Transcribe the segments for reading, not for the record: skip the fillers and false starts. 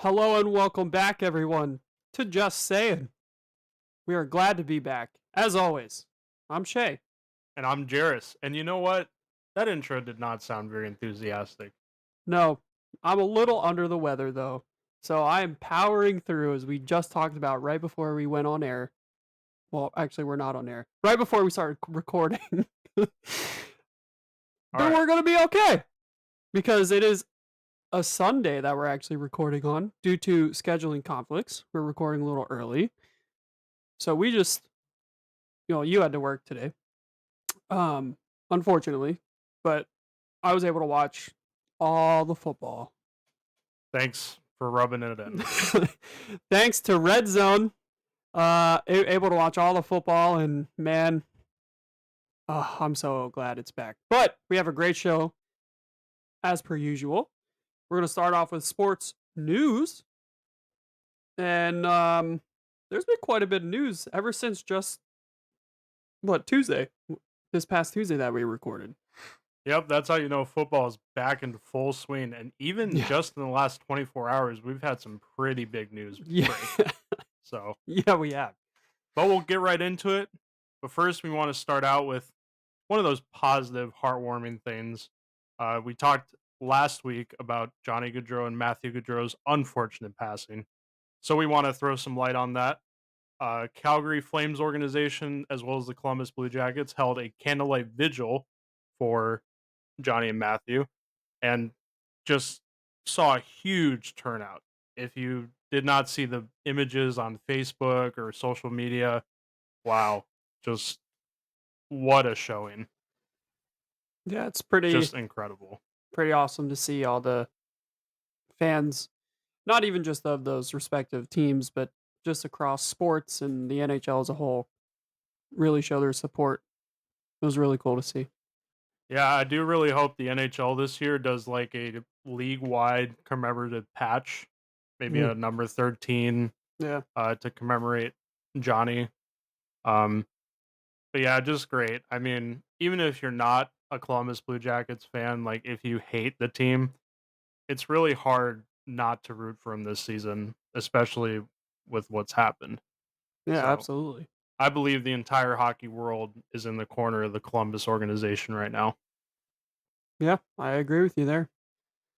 Hello and welcome back, everyone, to Just Sayin. We are glad to be back. As always, I'm Shay. And I'm Jairus. And you know what? That intro did not sound very enthusiastic. No, I'm a little under the weather, though, so I am powering through as we just talked about right before we went on air. Well, actually, we're not on air. Right before we started recording. But All right. we're going to be okay because it is a Sunday that we're actually recording on due to scheduling conflicts. We're recording a little early. So we just, you had to work today. Um, Unfortunately, but I was able to watch all the football. Thanks for rubbing it in. Thanks to Red Zone, able to watch all the football, and man, I'm so glad it's back. But we have a great show as per usual. We're gonna start off with sports news, and there's been quite a bit of news ever since just Tuesday, this past Tuesday that we recorded. Yep, that's how you know football is back into full swing. And even Yeah, just in the last 24 hours, we've had some pretty big news yeah, break. So, yeah. We have. but we'll get right into it. But first, we want to start out with one of those positive, heartwarming things. We talked last week about Johnny Gaudreau and Matthew Gaudreau's unfortunate passing. So, we want to throw some light on that. Calgary Flames organization, as well as the Columbus Blue Jackets, held a candlelight vigil for Johnny and Matthew, and just saw a huge turnout. If you did not see the images on Facebook or social media, wow, just what a showing. Yeah, it's pretty Just incredible. pretty awesome to see all the fans, not even just of those respective teams, but just across sports and the NHL as a whole, really show their support. It was really cool to see. Yeah, I do really hope the NHL this year does like a league wide commemorative patch, maybe Mm, a number 13 yeah, to commemorate Johnny. Um, But yeah, just great. I mean, even if you're not a Columbus Blue Jackets fan, like if you hate the team, it's really hard not to root for him this season, especially with what's happened. yeah, So absolutely. I believe the entire hockey world is in the corner of the Columbus organization right now. Yeah, I agree with you there.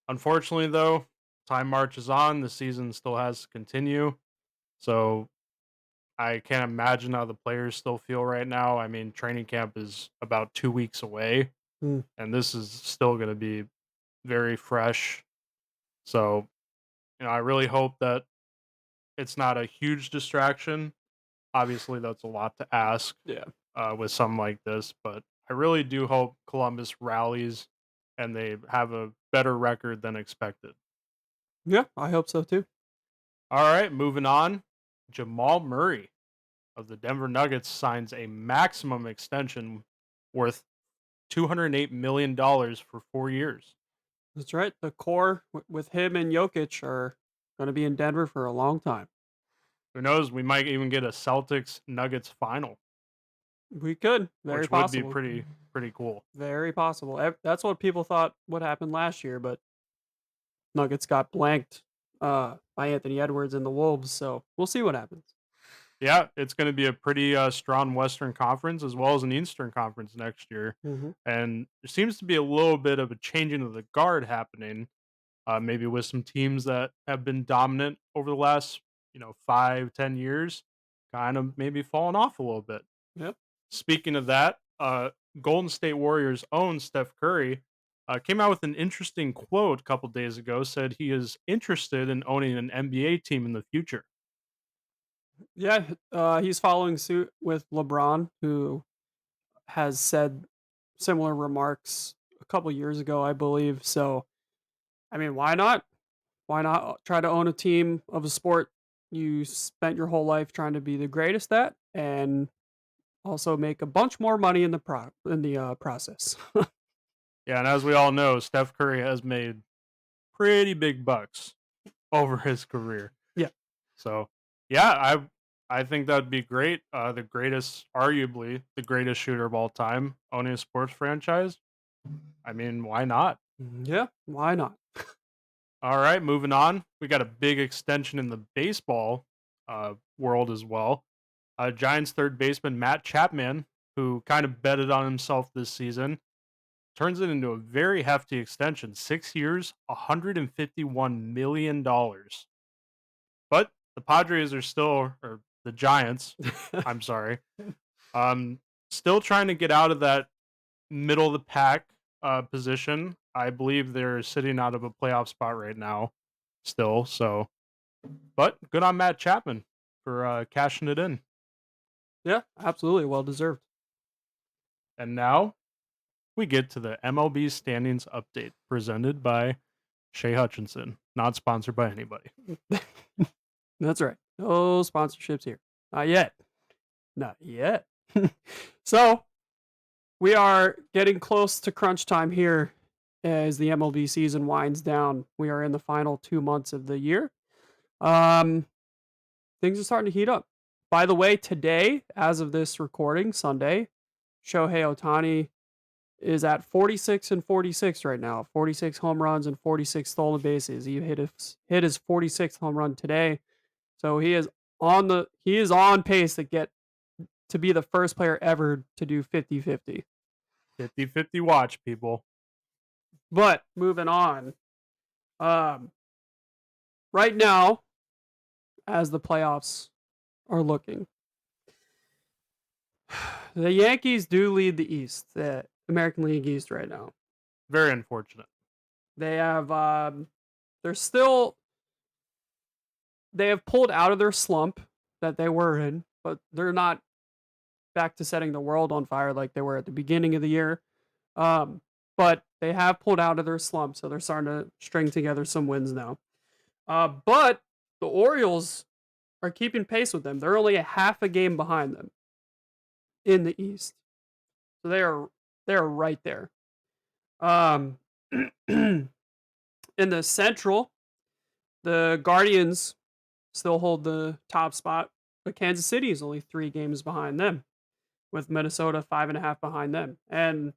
Unfortunately, though, time marches on. The season still has to continue. So I can't imagine how the players still feel right now. I mean, training camp is about 2 weeks away, Mm, and this is still going to be very fresh. So, I really hope that it's not a huge distraction. Obviously, that's a lot to ask yeah, with something like this, but I really do hope Columbus rallies and they have a better record than expected. yeah, I hope so too. All right, moving on. Jamal Murray of the Denver Nuggets signs a maximum extension worth $208 million for 4 years. That's right. The core with him and Jokic are going to be in Denver for a long time. Who knows? We might even get a Celtics Nuggets final, We could, very which would be possible, pretty cool. very possible. That's what people thought would happen last year, but Nuggets got blanked by Anthony Edwards and the Wolves, so we'll see what happens. Yeah, it's going to be a pretty strong Western Conference as well as an Eastern Conference next year, Hmm. and there seems to be a little bit of a changing of the guard happening. Maybe with some teams that have been dominant over the last 5-10 years, kind of maybe falling off a little bit. Yep. Speaking of that, Golden State Warriors' own Steph Curry came out with an interesting quote a couple days ago. Said he is interested in owning an NBA team in the future. Yeah, he's following suit with LeBron, who has said similar remarks a couple years ago, I believe. So, I mean, why not? Why not try to own a team of a sport you spent your whole life trying to be the greatest at, and also make a bunch more money in the process. Yeah, and as we all know, Steph Curry has made pretty big bucks over his career. Yeah. So, yeah, I think that'd be great. The greatest, arguably the greatest shooter of all time, owning a sports franchise. I mean, why not? Yeah, why not? All right, moving on. We got a big extension in the baseball world as well. Giants third baseman Matt Chapman, who kind of betted on himself this season, turns it into a very hefty extension, 6 years, $151 million. But the Padres are still, or the Giants, I'm sorry, um, still trying to get out of that middle of the pack position. I believe they're sitting out of a playoff spot right now, still. So, but good on Matt Chapman for cashing it in. Yeah, absolutely, well deserved. And now we get to the MLB standings update presented by Shea Hutchinson, not sponsored by anybody. That's right. No sponsorships here. Not yet. Not yet. So we are getting close to crunch time here as the MLB season winds down. We are in the final 2 months of the year. Um, Things are starting to heat up. By the way, today, as of this recording, Sunday, Shohei Ohtani is at 46 and 46 right now. 46 home runs and 46 stolen bases. He hit his 46th home run today. So he is on pace to be the first player ever to do 50-50. 50-50 watch, people. But moving on. Um right now, as the playoffs are looking, the Yankees do lead the East, the American League East right now. Very unfortunate. They have they're still they have pulled out of their slump that they were in, but they're not back to setting the world on fire like they were at the beginning of the year. But they have pulled out of their slump, so they're starting to string together some wins now. But the Orioles are keeping pace with them. They're only a half a game behind them in the East, so they are right there. Um, in the Central, the Guardians still hold the top spot, but Kansas City is only 3 games behind them, with Minnesota 5.5 behind them, and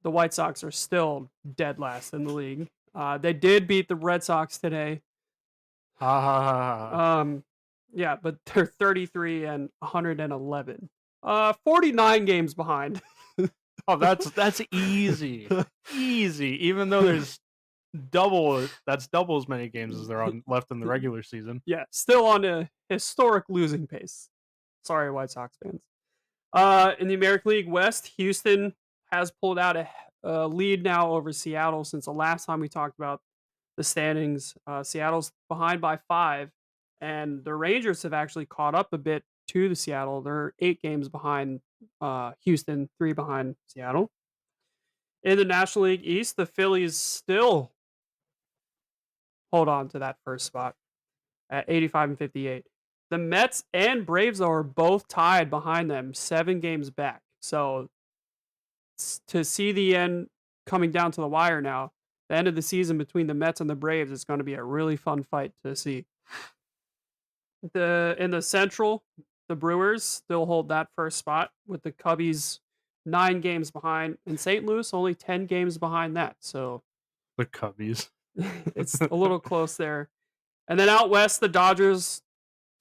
the White Sox are still dead last in the league. They did beat the Red Sox today. Ha ha ha ha. Yeah, but they're 33 and 111. 49 games behind. Oh, that's easy. Easy. Even though there's that's double as many games as there are left in the regular season. Yeah, still on a historic losing pace. Sorry, White Sox fans. In the American League West, Houston has pulled out a lead now over Seattle since the last time we talked about the standings. Seattle's behind by 5, and the Rangers have actually caught up a bit to the Seattle. They're 8 games behind Houston, 3 behind Seattle. In the National League East, the Phillies still hold on to that first spot at 85 and 58. The Mets and Braves are both tied behind them, 7 games back. So to see the end coming down to the wire now, the end of the season between the Mets and the Braves is going to be a really fun fight to see. In the Central, the Brewers still hold that first spot with the Cubbies 9 games behind, and St. Louis only 10 games behind that. So The Cubbies. it's a little close there. And then out west, the Dodgers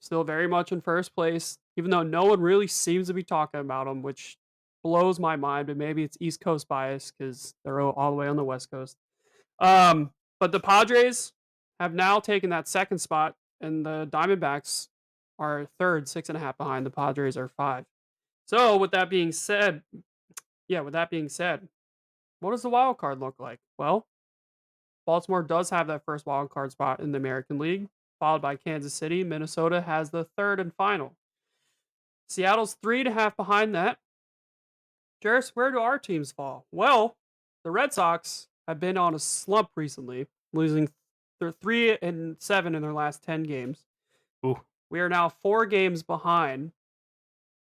still very much in first place, even though no one really seems to be talking about them, which blows my mind. But maybe it's East Coast bias because they're all the way on the West Coast. But the Padres have now taken that second spot, and the Diamondbacks are third, 6.5 behind. The Padres are 5. So with that being said, what does the wild card look like? Well, Baltimore does have that first wild card spot in the American League, followed by Kansas City. Minnesota has the third and final. Seattle's 3.5 behind that. Jarris, where do our teams fall? Well, the Red Sox have been on a slump recently, losing they're 3-7 in their last 10 games. Ooh. We are now 4 games behind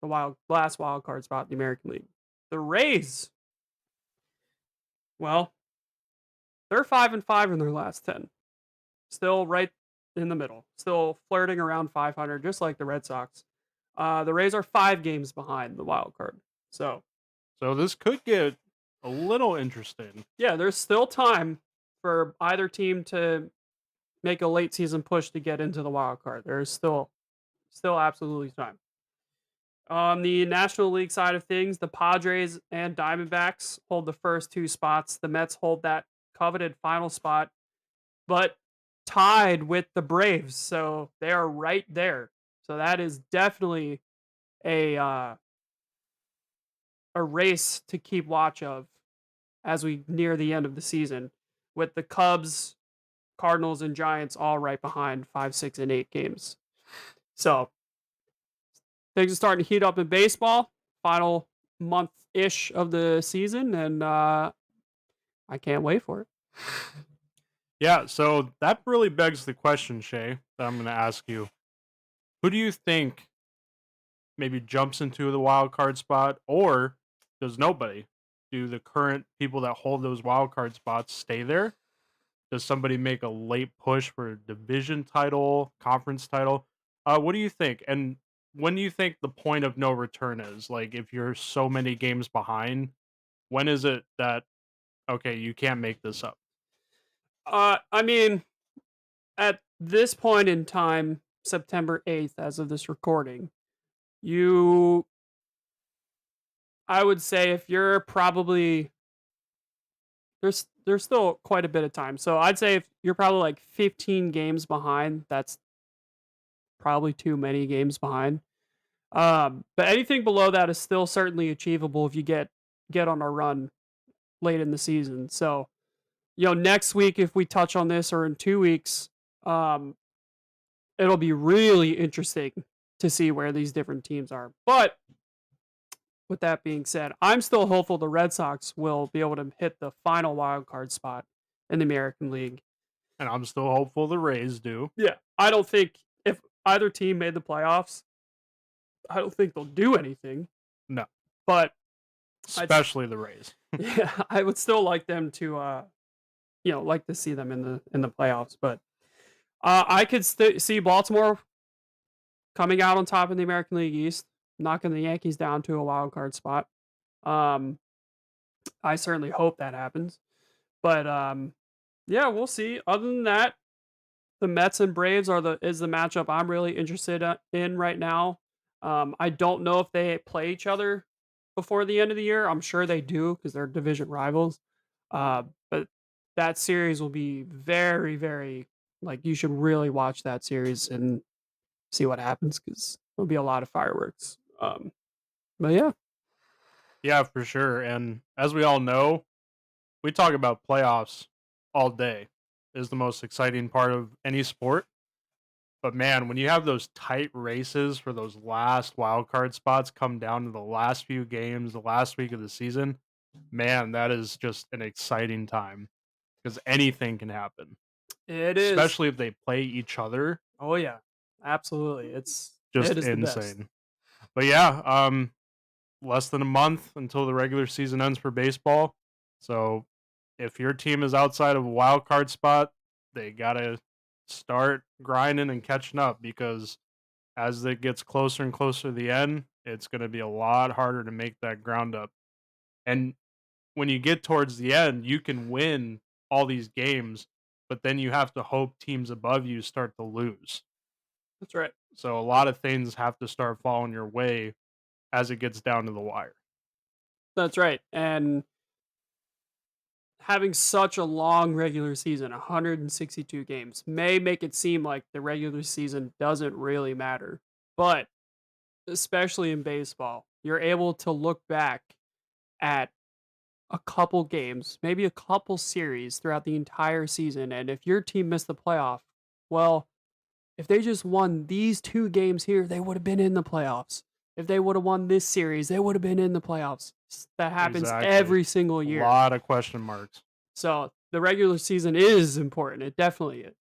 the last wild card spot in the American League. The Rays, well, they're 5-5 in their last 10. Still right in the middle. Still flirting around 500, just like the Red Sox. The Rays are 5 games behind the wild card. So So this could get a little interesting. yeah, there's still time for either team to make a late season push to get into the wild card. There's still absolutely time. On the National League side of things, the Padres and Diamondbacks hold the first two spots. The Mets hold that coveted final spot, but tied with the Braves, so they are right there. So that is definitely a uh, a race to keep watch of as we near the end of the season, with the Cubs, Cardinals, and Giants all right behind 5, 6, and 8 games. So things are starting to heat up in baseball. Final month ish of the season, and I can't wait for it. Yeah, so that really begs the question, Shay, that I'm going to ask you. Who do you think maybe jumps into the wild card spot, or does nobody? Do the current people that hold those wild card spots stay there? Does somebody make a late push for a division title, conference title? What do you think? And when do you think the point of no return is? Like, if you're so many games behind, when is it that okay, you can't make this up? I mean, at this point in time, September 8th, as of this recording, you, I would say, if you're probably there's still quite a bit of time. So I'd say if you're probably like 15 games behind, that's probably too many games behind. But anything below that is still certainly achievable if you get on a run late in the season. So, next week if we touch on this, or in 2 weeks, um, it'll be really interesting to see where these different teams are. But with that being said, I'm still hopeful the Red Sox will be able to hit the final wild card spot in the American League. And I'm still hopeful the Rays do. Yeah, I don't think if either team made the playoffs, I don't think they'll do anything. No, But I'd especially the Rays. yeah, I would still like them to like to see them in the playoffs. But I could see Baltimore coming out on top in the American League East, knocking the Yankees down to a wild card spot. Um, I certainly hope that happens. But yeah, we'll see. Other than that, the Mets and Braves is the matchup I'm really interested in right now. I don't know if they play each other before the end of the year. I'm sure they do because they're division rivals. But that series will be very, very, like, you should really watch that series and see what happens because there'll be a lot of fireworks. But yeah, Yeah, for sure. And as we all know, we talk about playoffs all day. Is the most exciting part of any sport. But man, when you have those tight races for those last wild card spots come down to the last few games, the last week of the season, man, that is just an exciting time because anything can happen, it is. especially if they play each other. Oh yeah, absolutely. It Just is the best. insane. But yeah, less than a month until the regular season ends for baseball. So if your team is outside of a wild card spot, they gotta start grinding and catching up because as it gets closer and closer to the end, it's gonna be a lot harder to make that ground up. And when you get towards the end, you can win all these games, but then you have to hope teams above you start to lose. That's right. So a lot of things have to start falling your way as it gets down to the wire. That's right. And having such a long regular season, 162 games, may make it seem like the regular season doesn't really matter. But especially in baseball, you're able to look back at a couple games, maybe a couple series throughout the entire season. And if your team missed the playoff, well, if they just won these 2 games here, they would have been in the playoffs. If they would have won this series, they would have been in the playoffs. That happens Exactly. every single A year. lot of question marks. So the regular season is important. It definitely is.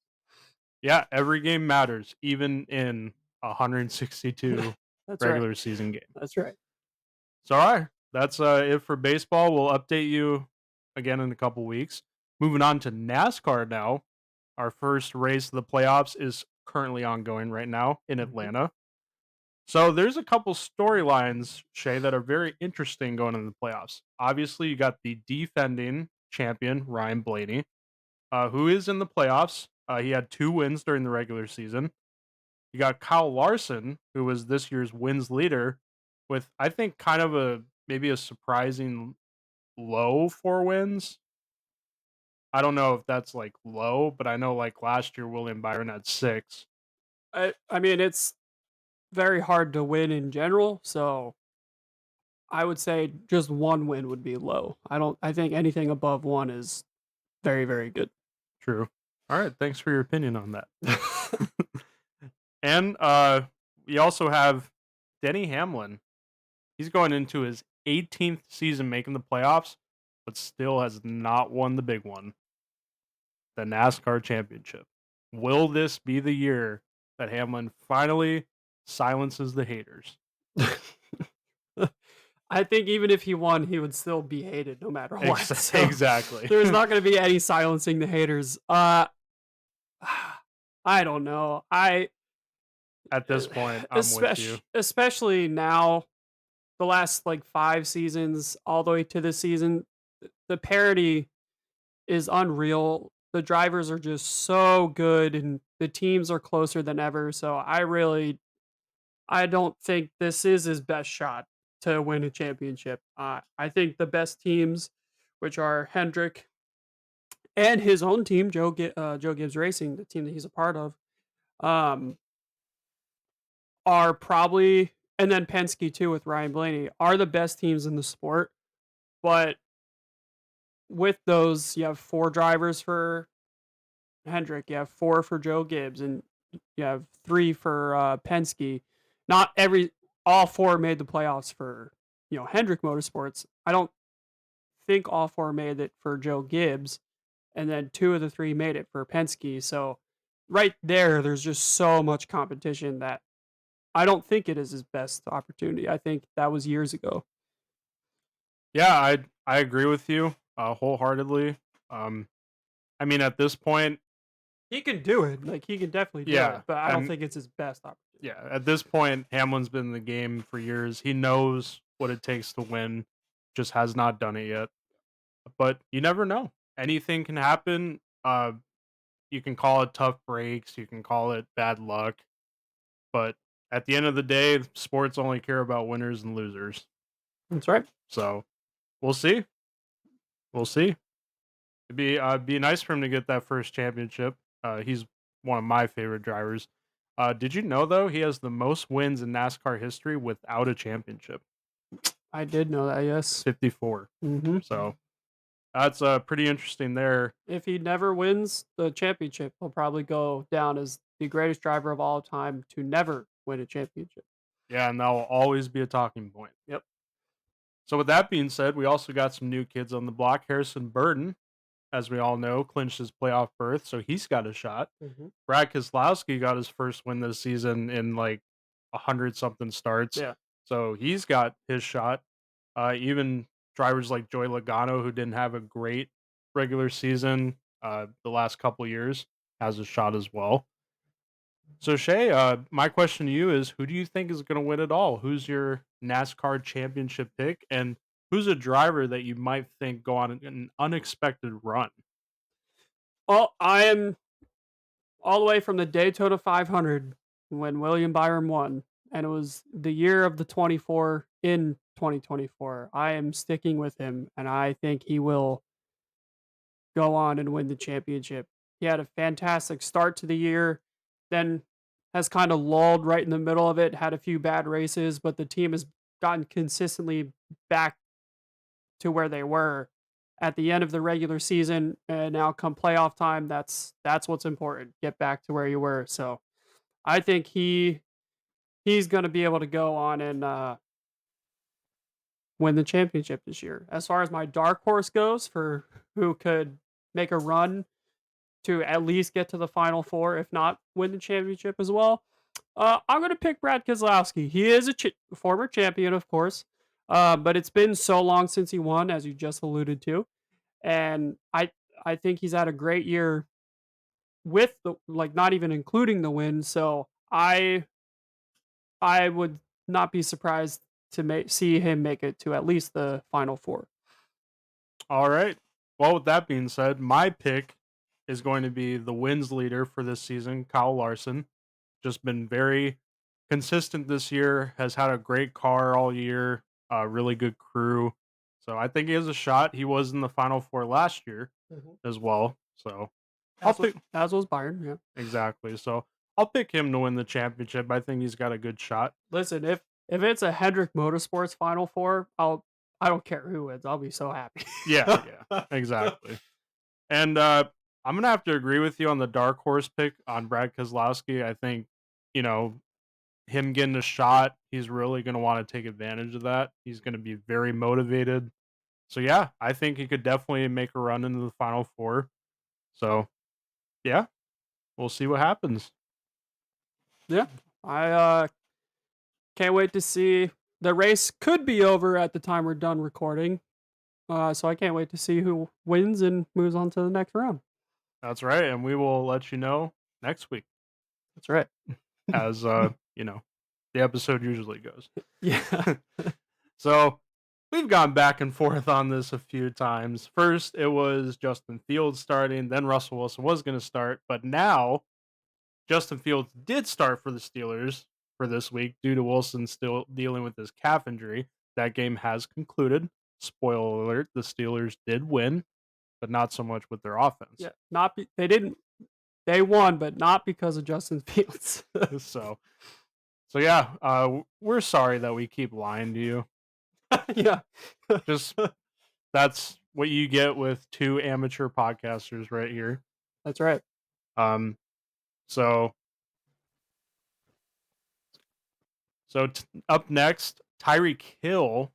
Yeah, every game matters, even in 162 That's right. regular season games. That's right. So, all right, that's it for baseball. We'll update you again in a couple weeks. Moving on to NASCAR now. Our first race of the playoffs is currently ongoing right now in Mhm. Atlanta. So there's a couple storylines, Shay, that are very interesting going into the playoffs. Obviously, you got the defending champion, Ryan Blaney. who is in the playoffs. He had 2 wins during the regular season. You got Kyle Larson, who was this year's wins leader, with I think kind of a maybe a surprising low 4 wins. I don't know if that's like low, but I know like last year William Byron had 6. I mean, it's very hard to win in general, so I would say just one win would be low. I think anything above one is very, very good. True. All right, thanks for your opinion on that. And we also have Denny Hamlin. He's going into his 18th season making the playoffs, but still has not won the big one, the NASCAR championship. Will this be the year that Hamlin finally silences the haters? I think even if he won, he would still be hated no matter what. So Exactly. there's not going to be any silencing the haters. I don't know. At this point, I'm with you. Especially now, the last like 5 seasons, all the way to this season, the parity is unreal. The drivers are just so good, and the teams are closer than ever. So I don't think this is his best shot to win a championship. I think the best teams, which are Hendrick and his own team, Joe Gibbs Racing, the team that he's a part of, um, are probably, and then Penske too with Ryan Blaney, are the best teams in the sport. But with those, you have 4 drivers for Hendrick, you have 4 for Joe Gibbs, and you have 3 for Penske. Not all 4 made the playoffs for Hendrick Motorsports. I don't think all 4 made it for Joe Gibbs, and then 2 of the 3 made it for Penske. So right there's just so much competition that I don't think it is his best opportunity. I think that was years ago. Yeah, I agree with you wholeheartedly. Um, I mean, at this point, He can do it. Like he can definitely do yeah, it, but I don't and think it's his best opportunity. yeah, at this point, Hamlin's been in the game for years. He knows what it takes to win, just has not done it yet. But you never know. Anything can happen. You can call it tough breaks, you can call it bad luck, but at the end of the day, sports only care about winners and losers. That's right. So we'll see. We'll see. It'd be nice for him to get that first championship. He's one of my favorite drivers. Did you know though he has the most wins in NASCAR history without a championship? I did know that. Yes. 54. Hmm. So that's pretty interesting there. If he never wins the championship, he'll probably go down as the greatest driver of all time to never win a championship. Yeah, and that will always be a talking point. Yep. So with that being said, we also got some new kids on the block. Harrison Burton, as we all know, clinched his playoff berth, so he's got a shot. Hmm. Brad Keselowski got his first win this season in like 100 something starts, Yeah. so he's got his shot. Even drivers like Joey Logano, who didn't have a great regular season the last couple years, has a shot as well. So Shay, my question to you is: who do you think is going to win it all? Who's your NASCAR championship pick, and who's a driver that you might think go on an unexpected run? Well, I am all the way from the Daytona 500 when William Byron won, and it was the year of the 24 in 2024. I am sticking with him, and I think he will go on and win the championship. He had a fantastic start to the year, then has kind of lulled right in the middle of it, had a few bad races, but the team has gotten consistently back to where they were at the end of the regular season. And now come playoff time, that's what's important. Get back to where you were. So I think he's going to be able to go on and win the championship this year. As far as my dark horse goes for who could make a run to at least get to the final four, if not win the championship as well, I'm going to pick Brad Keselowski. He is a former champion, of course, but it's been so long since he won, as you just alluded to, and I think he's had a great year with the like not even including the win. So I would not be surprised to see him make it to at least the final four. All right. Well, with that being said, my pick is going to be the wins leader for this season, Kyle Larson. Just been very consistent this year, has had a great car all year, a really good crew. So I think he has a shot. He was in the Final Four last year Mhm. as well. So I'll pick As was Byron. Yeah. exactly. So I'll pick him to win the championship. I think he's got a good shot. Listen, if it's a Hendrick Motorsports Final Four, I don't care who wins. I'll be so happy. Yeah, yeah, exactly. And I'm gonna have to agree with you on the dark horse pick on Brad Keselowski. I think you know him getting a shot, he's really gonna want to take advantage of that. He's gonna be very motivated. So yeah, I think he could definitely make a run into the Final Four. So yeah, we'll see what happens. Yeah. I can't wait to see. The race could be over at the time we're done recording. So I can't wait to see who wins and moves on to the next round. That's right, and we will let you know next week That's right. as the episode usually goes. Yeah. So we've gone back and forth on this a few times. First, it was Justin Fields starting, then Russell Wilson was going to start, but now Justin Fields did start for the Steelers for this week due to Wilson still dealing with his calf injury. That game has concluded. Spoiler alert: the Steelers did win, but not so much with their offense. Yeah. They didn't. They won, but not because of Justin Fields. So, yeah, we're sorry that we keep lying to you. Yeah. Just that's what you get with two amateur podcasters right here. That's right. Um, so up next, Tyreek Hill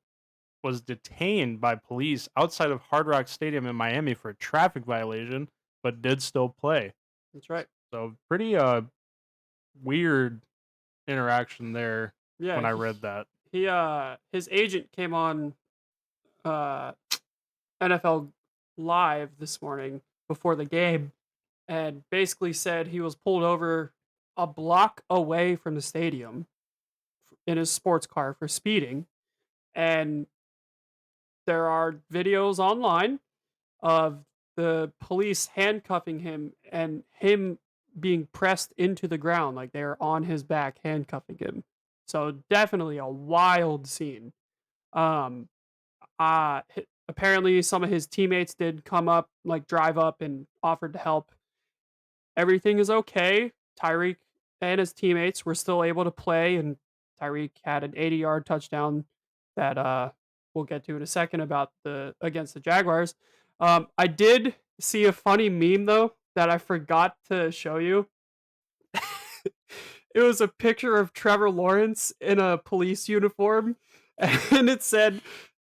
was detained by police outside of Hard Rock Stadium in Miami for a traffic violation, but did still play. That's right. So pretty weird interaction there Yeah. when I read that. His agent came on uh NFL Live this morning before the game and basically said he was pulled over a block away from the stadium in his sports car for speeding. And there are videos online of the police handcuffing him and him being pressed into the ground like they're on his back handcuffing him. So definitely a wild scene. Um Apparently some of his teammates did come up, like drive up and offered to help. Everything is okay. Tyreek and his teammates were still able to play, and Tyreek had an 80-yard touchdown that we'll get to in a second about the against the Jaguars. I did see a funny meme though that I forgot to show you. It was a picture of Trevor Lawrence in a police uniform, and it said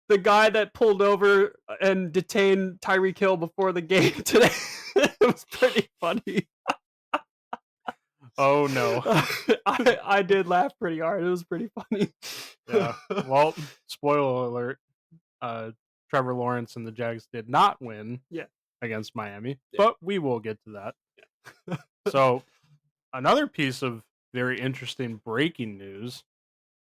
the guy that pulled over and detained Tyreek Hill before the game today. It was pretty funny. Oh no. I did laugh pretty hard. It was pretty funny. Yeah. Well, spoiler alert. Trevor Lawrence and the Jags did not win Yeah. against Miami, Yeah. but we will get to that. So, another piece of very interesting breaking news.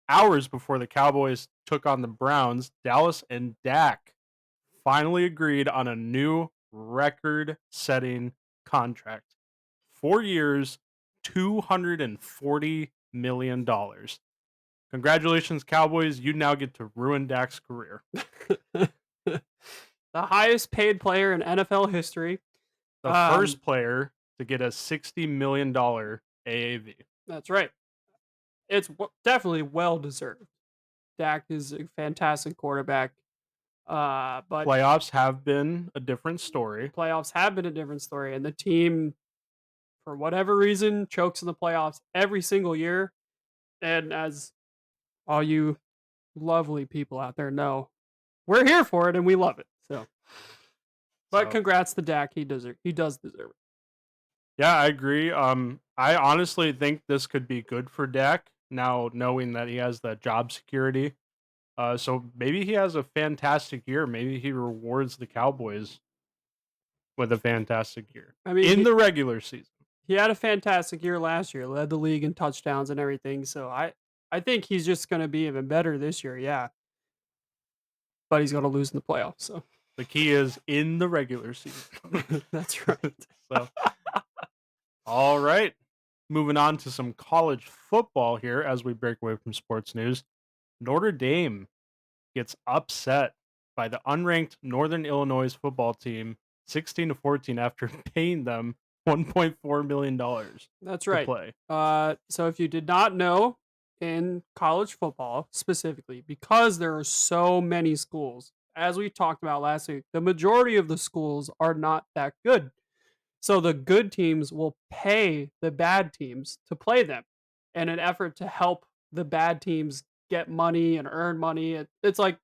Hours before the Cowboys took on the Browns, Dallas and Dak finally agreed on a new record-setting contract. 4 years, $240 million. Congratulations, Cowboys. You now get to ruin Dak's career. The highest paid player in NFL history. The first player to get a $60 million AAV. That's right. It's definitely well deserved. Dak is a fantastic quarterback. But Playoffs have been a different story. Playoffs have been a different story, and the team, for whatever reason, chokes in the playoffs every single year. And as all you lovely people out there know, we're here for it and we love it. But congrats to Dak. He does deserve it. Yeah, I agree. I honestly think this could be good for Dak now, knowing that he has that job security. So maybe he has a fantastic year. Maybe he rewards the Cowboys with a fantastic year. I mean, in the regular season. He had a fantastic year last year, led the league in touchdowns and everything. So I think he's just going to be even better this year. Yeah. But he's going to lose in the playoffs. So the key is in the regular season. That's right. So, all right. Moving on to some college football here as we break away from sports news. Notre Dame gets upset by the unranked Northern Illinois football team 16-14 after paying them $1.4 million That's to right. play. So if you did not know, in college football specifically, because there are so many schools, as we talked about last week, the majority of the schools are not that good. So the good teams will pay the bad teams to play them in an effort to help the bad teams get money and earn money. It's like,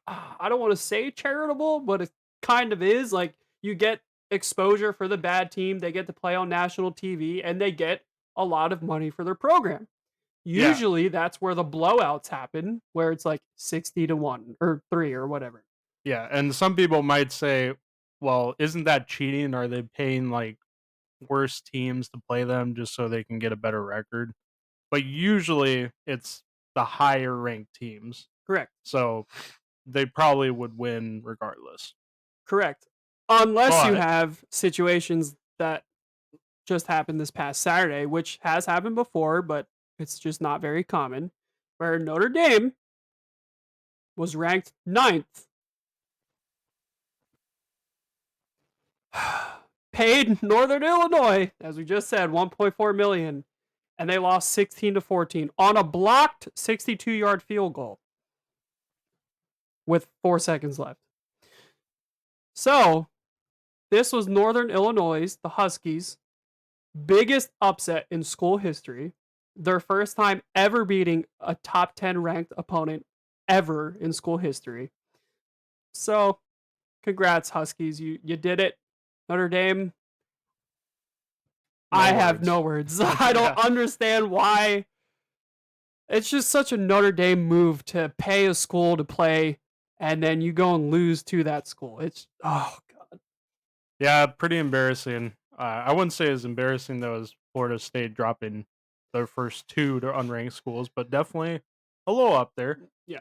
I don't want to say charitable, but it kind of is. Like, you get exposure for the bad team, they get to play on national TV, and they get a lot of money for their program. Yeah. Usually that's where the blowouts happen, where it's like 60-1 or 3 or whatever. Yeah. And some people might say, well, isn't that cheating? Are they paying like worse teams to play them just so they can get a better record? But usually it's the higher ranked teams. Correct. So they probably would win regardless. Correct. Unless you But have situations that just happened this past Saturday, which has happened before, but it's just not very common, where Notre Dame was ranked ninth, paid Northern Illinois, as we just said, 1.4 million, and they lost 16-14 on a blocked 62-yard field goal with 4 seconds left. So, this was Northern Illinois, the Huskies, biggest upset in school history. Their first time ever beating a top 10 ranked opponent ever in school history. So, congrats, Huskies. You did it. Notre Dame, no I have words. no words. I don't understand why. It's just such a Notre Dame move to pay a school to play and then you go and lose to that school. It's, oh, God. Yeah, pretty embarrassing. I wouldn't say as embarrassing though as Florida State dropping their first two to unranked schools, but definitely a little up there. Yeah.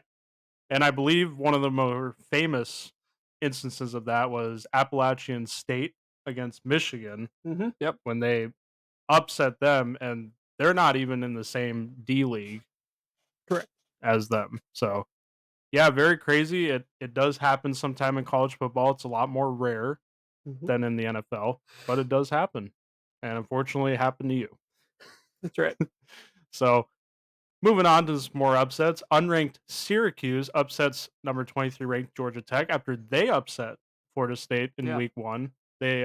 And I believe one of the more famous instances of that was Appalachian State against Michigan Yep. when they upset them, and they're not even in the same D League Correct. as them. So yeah, very crazy. It does happen sometime in college football. It's a lot more rare than in the NFL, but it does happen. And unfortunately, it happened to you. That's right. So moving on to some more upsets. Unranked Syracuse upsets number 23 ranked Georgia Tech after they upset Florida State in Yeah. week 1. They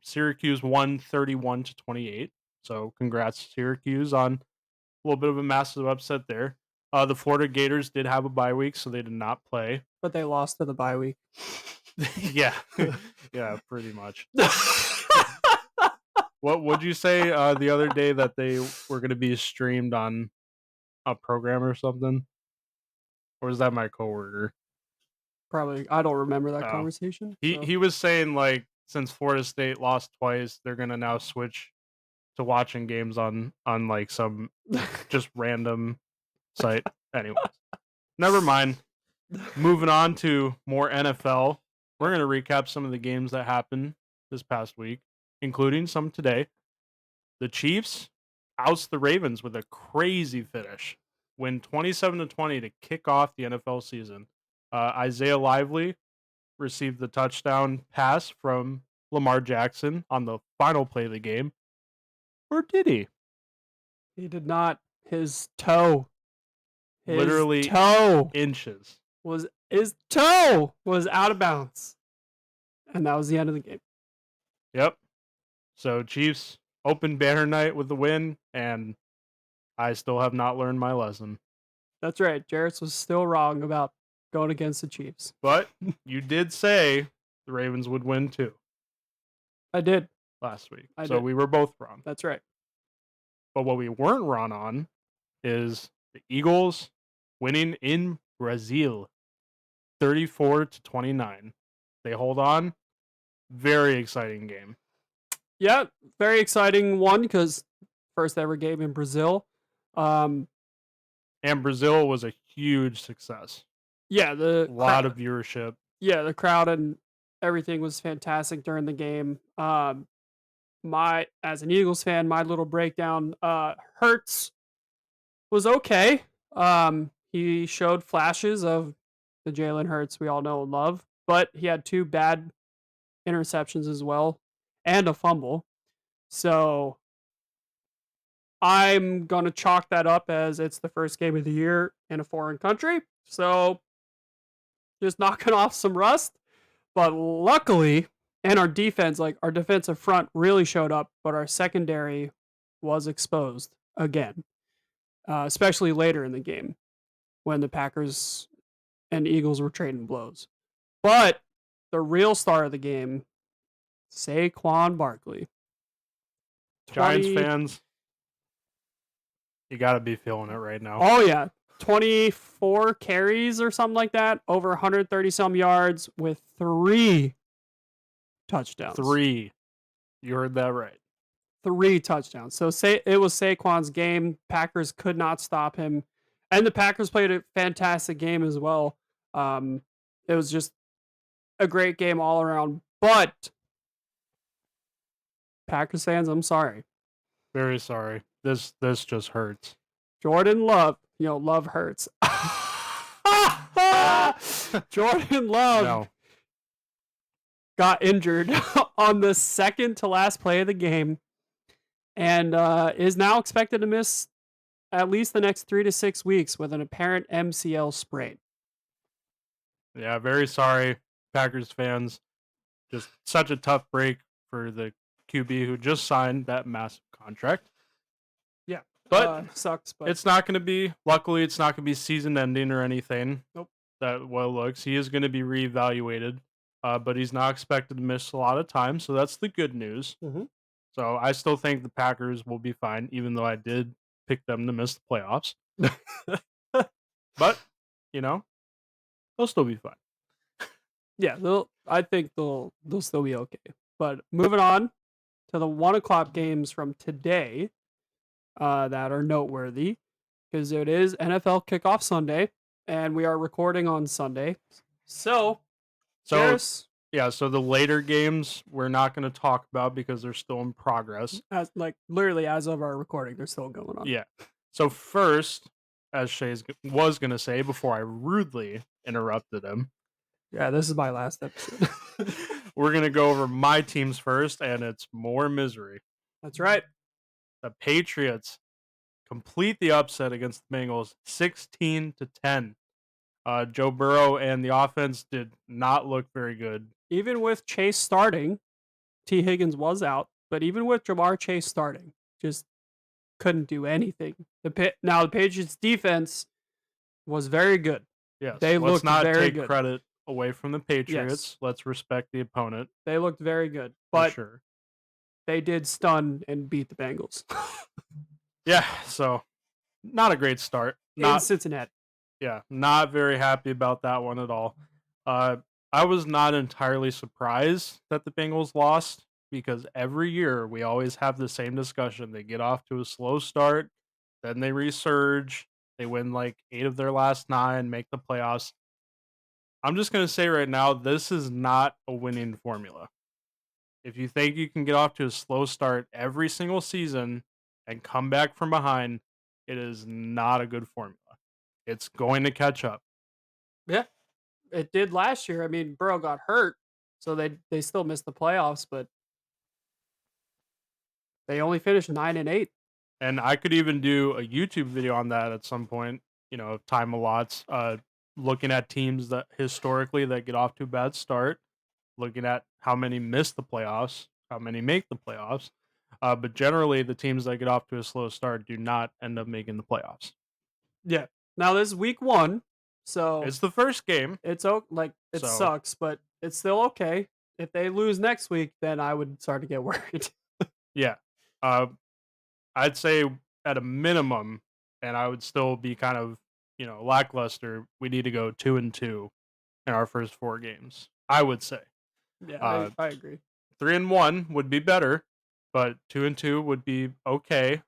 Syracuse won 31-28. So congrats Syracuse on a little bit of a massive upset there. The Florida Gators did have a bye week, so they did not play. But they lost to the bye week. Yeah. Yeah, pretty much. What would you say the other day that they were going to be streamed on a program or something? Or is that my coworker? Probably. I don't remember that Oh. conversation. He was saying like since Florida State lost twice, they're gonna now switch to watching games on like some just random site. Anyways, never mind. Moving on to more NFL. We're gonna recap some of the games that happened this past week, including some today. The Chiefs oust the Ravens with a crazy finish, win 27-20 to kick off the NFL season. Isaiah Lively received the touchdown pass from Lamar Jackson on the final play of the game. Or did he? He did not. His toe. Literally toe inches. his toe was out of bounds. And that was the end of the game. Yep. So Chiefs open banner night with the win, and I still have not learned my lesson. That's right. Jarrett's was still wrong about going against the Chiefs. But you did say the Ravens would win too I did. last week. I So did. we were both wrong. That's right. But what we weren't wrong on is the Eagles winning in Brazil 34-29. They hold on. Very exciting game. Yeah, very exciting one because first ever game in Brazil. And Brazil was a huge success. Yeah, A lot of viewership. Yeah, the crowd in Everything was fantastic during the game. My as an Eagles fan, my little breakdown, Hurts was okay. He showed flashes of the Jalen Hurts we all know and love, but he had 2 bad interceptions as well and a fumble. So I'm gonna chalk that up as it's the first game of the year in a foreign country. So just knocking off some rust. But luckily, and our defense, like our defensive front really showed up, but our secondary was exposed again, especially later in the game when the Packers and Eagles were trading blows. But the real star of the game, Saquon Barkley. Giants 20 fans, you got to be feeling it right now. Oh yeah, 24 carries or something like that, over 130 some yards with 3 touchdowns. 3. You heard that right. 3 touchdowns. So say it was Saquon's game. Packers could not stop him, and the Packers played a fantastic game as well. It was just a great game all around. But Packers fans, I'm sorry. Very sorry. This just hurts. Jordan Love, Love hurts. Jordan Love No. got injured on the second to last play of the game and is now expected to miss at least the next 3 to 6 weeks with an apparent MCL sprain. Yeah, very sorry, Packers fans. Just such a tough break for the QB who just signed that massive contract. Yeah, But sucks. But it's not going to be, luckily, it's not going to be season ending or anything. Nope. That well looks. He is going to be reevaluated, but he's not expected to miss a lot of time. So that's the good news. Mm-hmm. So I still think the Packers will be fine, even though I did pick them to miss the playoffs. But, they'll still be fine. Yeah, I think they'll still be okay. But moving on to the 1:00 games from today that are noteworthy because it is NFL Kickoff Sunday and we are recording on Sunday. So yeah, so the later games we're not going to talk about because they're still in progress. Literally as of our recording, they're still going on. Yeah. So first, as Shay was going to say before I rudely interrupted him. Yeah, this is my last episode. We're going to go over my teams first, and it's more misery. That's right. The Patriots complete the upset against the Bengals 16-10. Joe Burrow and the offense did not look very good. Even with Chase starting, T. Higgins was out, but even with Jamar Chase starting, just couldn't do anything. Now the Patriots defense was very good. Yes, they let's looked not very take good. credit away from the Patriots. Yes. Let's respect the opponent. They looked very good, For but sure. they did stun and beat the Bengals. Yeah, so not a great start. In Cincinnati. Yeah, not very happy about that one at all. I was not entirely surprised that the Bengals lost because every year we always have the same discussion. They get off to a slow start, then they resurge. They win like 8 of their last 9, make the playoffs. I'm just going to say right now, this is not a winning formula. If you think you can get off to a slow start every single season and come back from behind, it is not a good formula. It's going to catch up. Yeah, it did last year. I mean, Burrow got hurt, so they still missed the playoffs, but they only finished 9-8. And I could even do a YouTube video on that at some point, if time allots, looking at teams that historically that get off to a bad start, looking at how many miss the playoffs, how many make the playoffs. But generally, the teams that get off to a slow start do not end up making the playoffs. Yeah. Now this is week 1, so It's the first game. it sucks, but it's still okay. If they lose next week, then I would start to get worried. Yeah. I'd say at a minimum, and I would still be kind of, lackluster. We need to go 2-2 in our first 4 games. I would say. Yeah, I agree. 3-1 would be better, but 2-2 would be okay.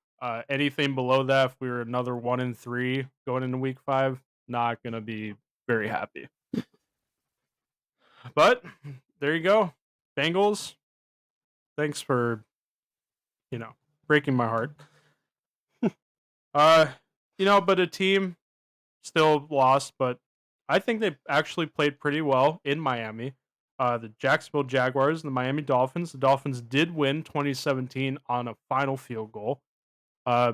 Anything below that, if we were another 1-3 going into week 5, not gonna be very happy. But there you go. Bengals, thanks for, breaking my heart. Uh, but a team still lost, but I think they actually played pretty well in Miami. The Jacksonville Jaguars and the Miami Dolphins. The Dolphins did win 2017 on a final field goal. Uh,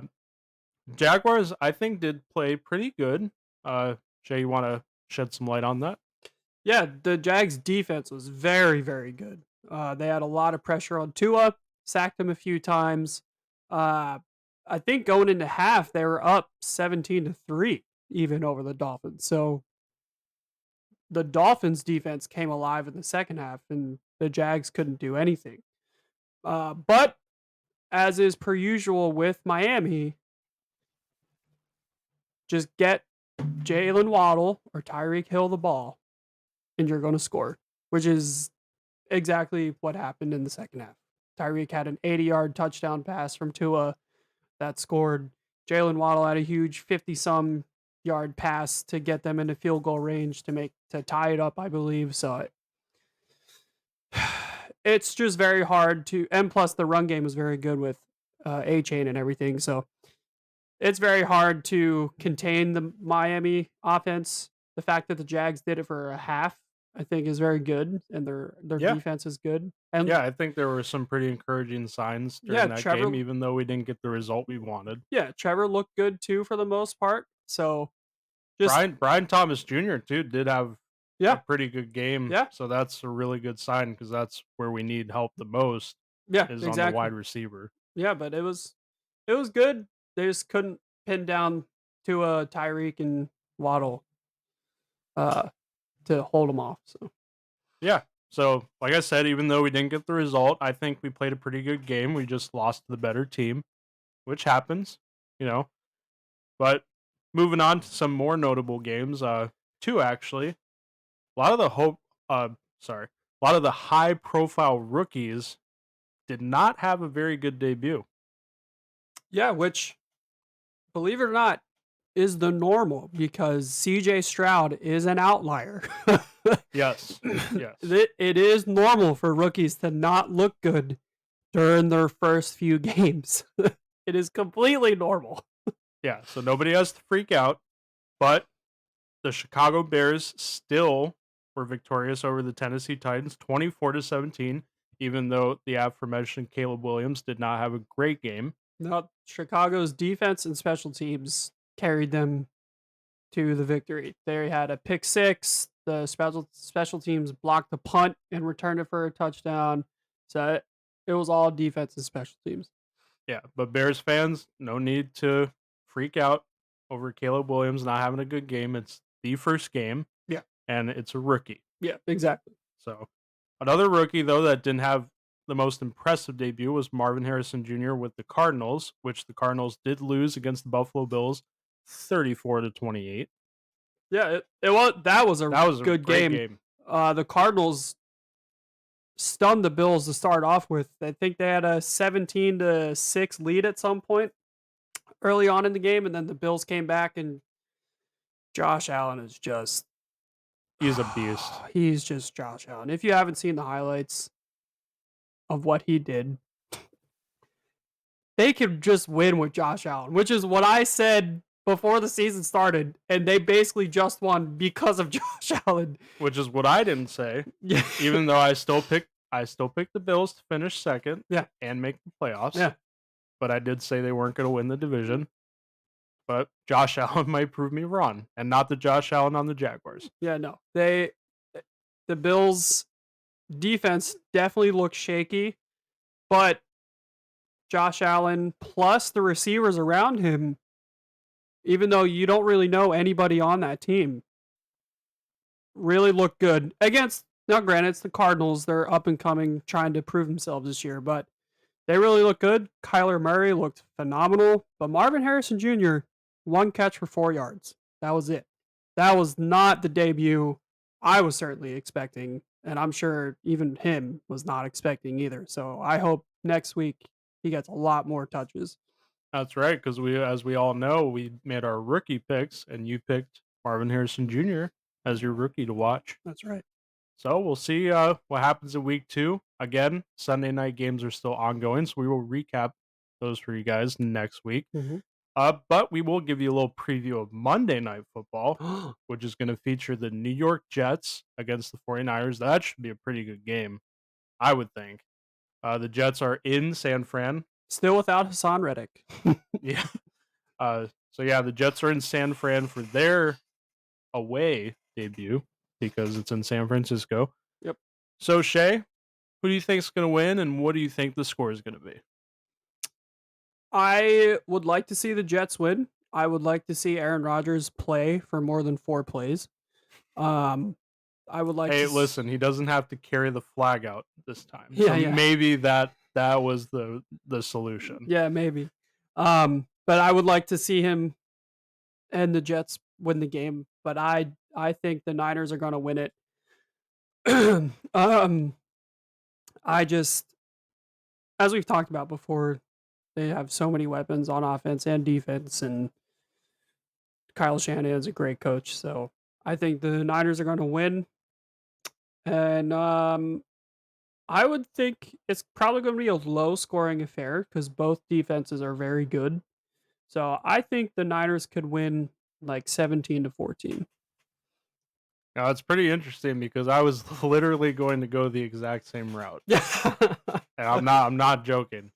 Jaguars, I think, did play pretty good. Jay, you want to shed some light on that? Yeah, the Jags defense was very, very good. They had a lot of pressure on Tua, sacked him a few times. I think going into half, they were up 17-3, even over the Dolphins. So the Dolphins defense came alive in the second half, and the Jags couldn't do anything. But as is per usual with Miami, just get Jalen Waddle or Tyreek Hill the ball, and you're going to score, which is exactly what happened in the second half. Tyreek had an 80-yard touchdown pass from Tua that scored. Jalen Waddle had a huge 50-some yard pass to get them into field goal range to tie it up, I believe. So it's just very hard to, and plus the run game was very good with A-Chain and everything. So it's very hard to contain the Miami offense. The fact that the Jags did it for a half, I think, is very good, and their Yeah. defense is good. And Yeah, I think there were some pretty encouraging signs during that Trevor. game, even though we didn't get the result we wanted. Yeah, Trevor looked good too for the most part. So just Brian Thomas Jr. too did have a yeah, pretty good game. Yeah. So that's a really good sign because that's where we need help the most yeah, is exactly. on the wide receiver. Yeah, but it was good. They just couldn't pin down to Tyreek and Waddle to hold them off. So Yeah. So, like I said, even though we didn't get the result, I think we played a pretty good game. We just lost to the better team, which happens, you know. But moving on to some more notable games, two actually. A lot of the a lot of the high profile rookies did not have a very good debut. yeah, which, believe it or not, is the normal because CJ Stroud is an outlier. Yes. Yes. It is normal for rookies to not look good during their first few games. It is completely normal. Yeah, so nobody has to freak out, but the Chicago Bears still were victorious over the Tennessee Titans 24-17, even though the aforementioned Caleb Williams did not have a great game. No, Chicago's defense and special teams carried them to the victory. They had a pick six. The special teams blocked the punt and returned it for a touchdown. So it was all defense and special teams. Yeah, but Bears fans, no need to freak out over Caleb Williams not having a good game. It's the first game. Yeah. And it's a rookie. Yeah, exactly. So another rookie, though, that didn't have the most impressive debut was Marvin Harrison Jr. with the Cardinals, which the Cardinals did lose against the Buffalo Bills 34-28. Yeah, that was a good game. The Cardinals stunned the Bills to start off with. I think they had a 17-6 lead at some point early on in the game, and then the Bills came back, and Josh Allen is just he's a beast. He's just Josh Allen. If you haven't seen the highlights of what he did, they could just win with Josh Allen, which is what I said before the season started, and they basically just won because of Josh Allen. Which is what I didn't say. Yeah. Even though I still picked the Bills to finish second. Yeah. And make the playoffs. Yeah. But I did say they weren't going to win the division. But Josh Allen might prove me wrong, and not the Josh Allen on the Jaguars. Yeah, no. The Bills defense definitely looks shaky, but Josh Allen plus the receivers around him, even though you don't really know anybody on that team, really look good against. Now, granted, it's the Cardinals. They're up and coming, trying to prove themselves this year, but they really look good. Kyler Murray looked phenomenal, but Marvin Harrison Jr., 1 catch for 4 yards. That was it. That was not the debut I was certainly expecting, and I'm sure even him was not expecting either. So I hope next week he gets a lot more touches. That's right, because as we all know, we made our rookie picks, and you picked Marvin Harrison Jr. as your rookie to watch. That's right. So we'll see what happens in week 2. Again, Sunday night games are still ongoing, so we will recap those for you guys next week. Mm-hmm. But we will give you a little preview of Monday Night Football, which is going to feature the New York Jets against the 49ers. That should be a pretty good game, I would think. The Jets are in San Fran. Still without Hassan Reddick. Yeah. So yeah, the Jets are in San Fran for their away debut because it's in San Francisco. Yep. So Shay, who do you think is going to win, and what do you think the score is going to be? I would like to see the Jets win. I would like to see Aaron Rodgers play for more than 4 plays. I would like Hey, to listen, he doesn't have to carry the flag out this time. Yeah, so yeah. maybe that was the solution. Yeah, maybe. But I would like to see him and the Jets win the game, but I think the Niners are going to win it. I just, as we've talked about before, they have so many weapons on offense and defense, and Kyle Shanahan's a great coach, so I think the Niners are going to win. And I would think it's probably going to be a low scoring affair because both defenses are very good. So I think the Niners could win like 17-14. Now it's pretty interesting because I was literally going to go the exact same route. Yeah. And I'm not joking.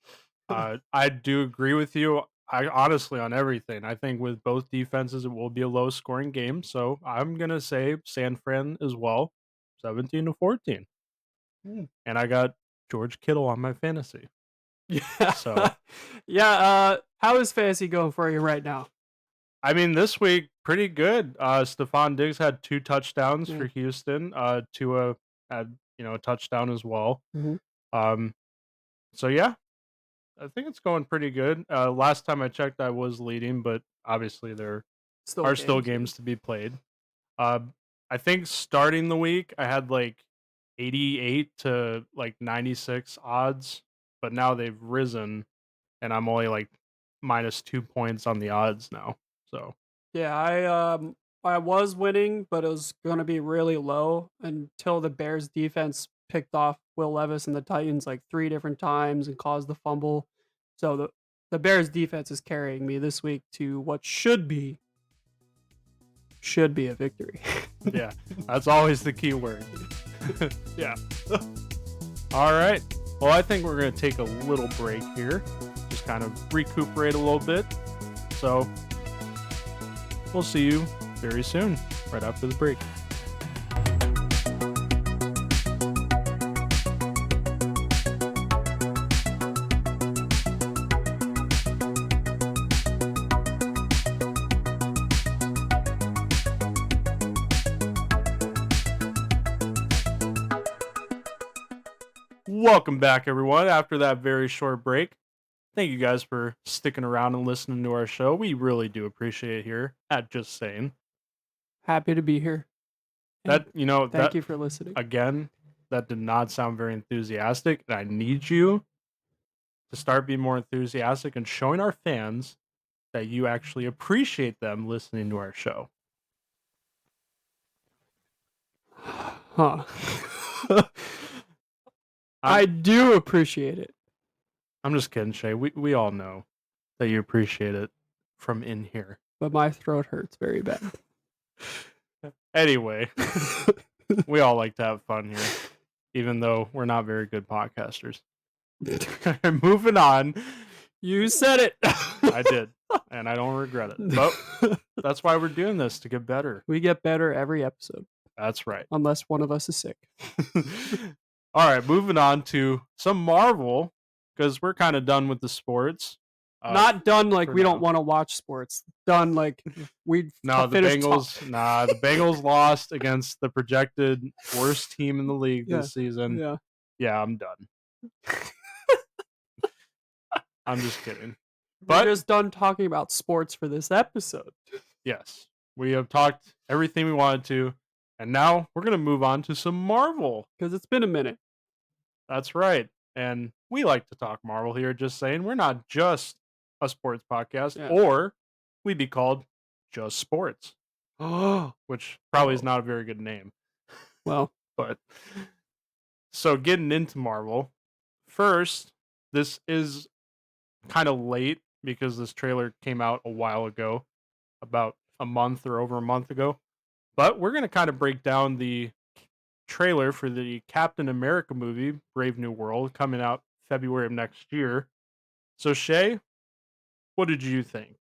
I do agree with you. I honestly on everything. I think with both defenses it will be a low scoring game. So I'm gonna say San Fran as well, 17-14. Hmm. And I got George Kittle on my fantasy. Yeah. So yeah, how is fantasy going for you right now? I mean, this week pretty good. Stephon Diggs had 2 touchdowns Yeah. for Houston. Tua had a touchdown as well. Mhm. So yeah, I think it's going pretty good. Last time I checked, I was leading, but obviously there are still games to be played. I think starting the week I had like 88 to like 96 odds, but now they've risen, and I'm only like -2 points on the odds now. So Yeah, I was winning, but it was gonna be really low until the Bears defense picked off Will Levis and the Titans like 3 different times and caused the fumble. So the Bears defense is carrying me this week to what should be a victory. yeah, that's always the key word. Yeah. All right. Well, I think we're going to take a little break here, just kind of recuperate a little bit. So we'll see you very soon, right after the break. Welcome back, everyone, after that very short break. Thank you guys for sticking around and listening to our show. We really do appreciate it here at Just Saying. Happy to be here. That, Thank you for listening. Again, that did not sound very enthusiastic, and I need you to start being more enthusiastic and showing our fans that you actually appreciate them listening to our show. Huh. I do appreciate it. I'm just kidding, Shay. We all know that you appreciate it from in here. But my throat hurts very bad. Anyway, we all like to have fun here, even though we're not very good podcasters. Moving on. You said it. I did, and I don't regret it. But that's why we're doing this, to get better. We get better every episode. That's right. Unless one of us is sick. All right, moving on to some Marvel, because we're kind of done with the sports. Not done like we now. don't want to watch sports. Done like we No, the Bengals lost against the projected worst team in the league this season. Yeah, I'm done. I'm just kidding. But we're just done talking about sports for this episode. Yes, we have talked everything we wanted to, and now we're going to move on to some Marvel. Because it's been a minute. That's right. And we like to talk Marvel here, Just Saying. We're not just a sports podcast, or we'd be called Just Sports. Which probably is not a very good name. Well, But so getting into Marvel, first, this is kind of late because this trailer came out a while ago, about a month or over a month ago. But we're going to kind of break down the trailer for the Captain America movie, Brave New World, coming out February of next year. So, Shay, what did you think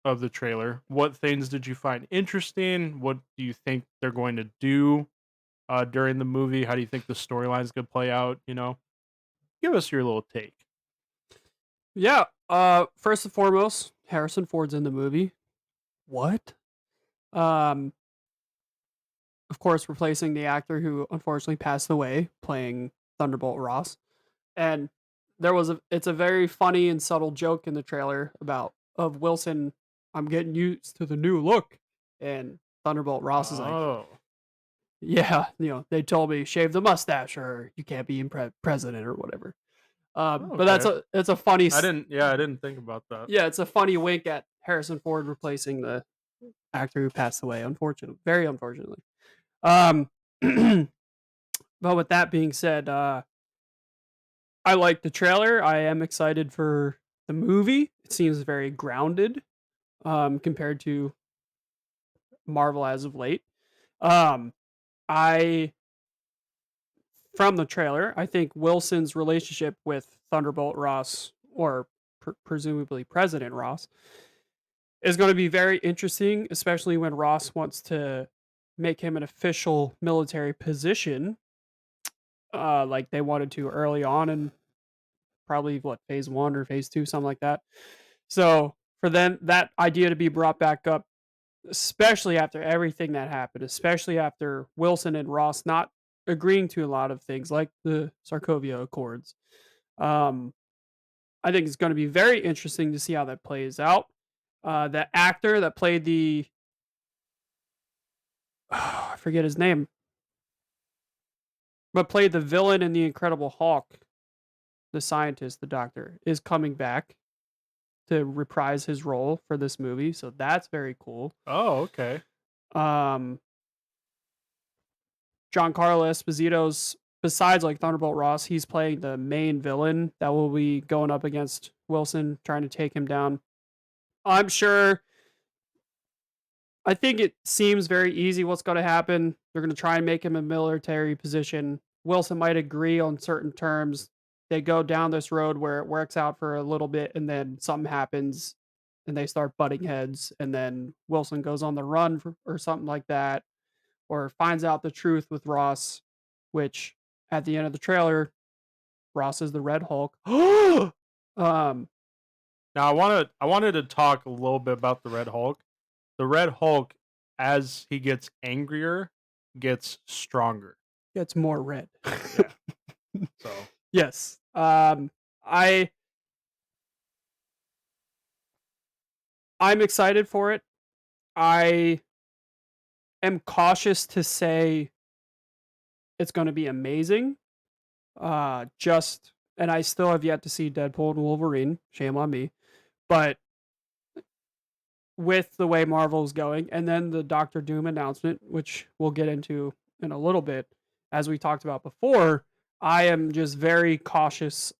of the trailer? What things did you find interesting? What do you think they're going to do during the movie? How do you think the storyline's going to play out? Give us your little take. Yeah. First and foremost, Harrison Ford's in the movie. What? Um, of course, replacing the actor who unfortunately passed away playing Thunderbolt Ross. And it's a very funny and subtle joke in the trailer about of Wilson. I'm getting used to the new look, and Thunderbolt Ross is like, Oh, yeah, they told me shave the mustache or you can't be president or whatever. But okay. it's a funny, I didn't think about that. yeah, it's a funny wink at Harrison Ford replacing the actor who passed away. Unfortunately, very unfortunately. Um, but with that being said, I like the trailer. I am excited for the movie. It seems very grounded, compared to Marvel as of late. Um, I From the trailer, I think Wilson's relationship with Thunderbolt Ross, or presumably President Ross, is going to be very interesting, especially when Ross wants to make him an official military position, like they wanted to early on in probably what phase 1 or phase 2, something like that. So for them, that idea to be brought back up, especially after everything that happened, especially after Wilson and Ross not agreeing to a lot of things like the Sarkovia Accords, um, I think it's going to be very interesting to see how that plays out. The actor that played I forget his name, but played the villain in the Incredible Hulk, the scientist, the doctor, is coming back to reprise his role for this movie. So that's very cool. Oh, okay. Um, Giancarlo Esposito's, besides like Thunderbolt Ross, he's playing the main villain that will be going up against Wilson, trying to take him down. I'm sure. I think it seems very easy what's going to happen. They're going to try and make him a military position. Wilson might agree on certain terms. They go down this road where it works out for a little bit, and then something happens, and they start butting heads, and then Wilson goes on the run or something like that, or finds out the truth with Ross, which at the end of the trailer, Ross is the Red Hulk. um, Now I wanted to talk a little bit about the Red Hulk. The Red Hulk, as he gets angrier, gets stronger. gets more red. Yeah. So Yes. I I'm excited for it. I am cautious to say it's going to be amazing. And I still have yet to see Deadpool and Wolverine. Shame on me. But with the way Marvel's going, and then the Doctor Doom announcement, which we'll get into in a little bit, as we talked about before, I am just very cautious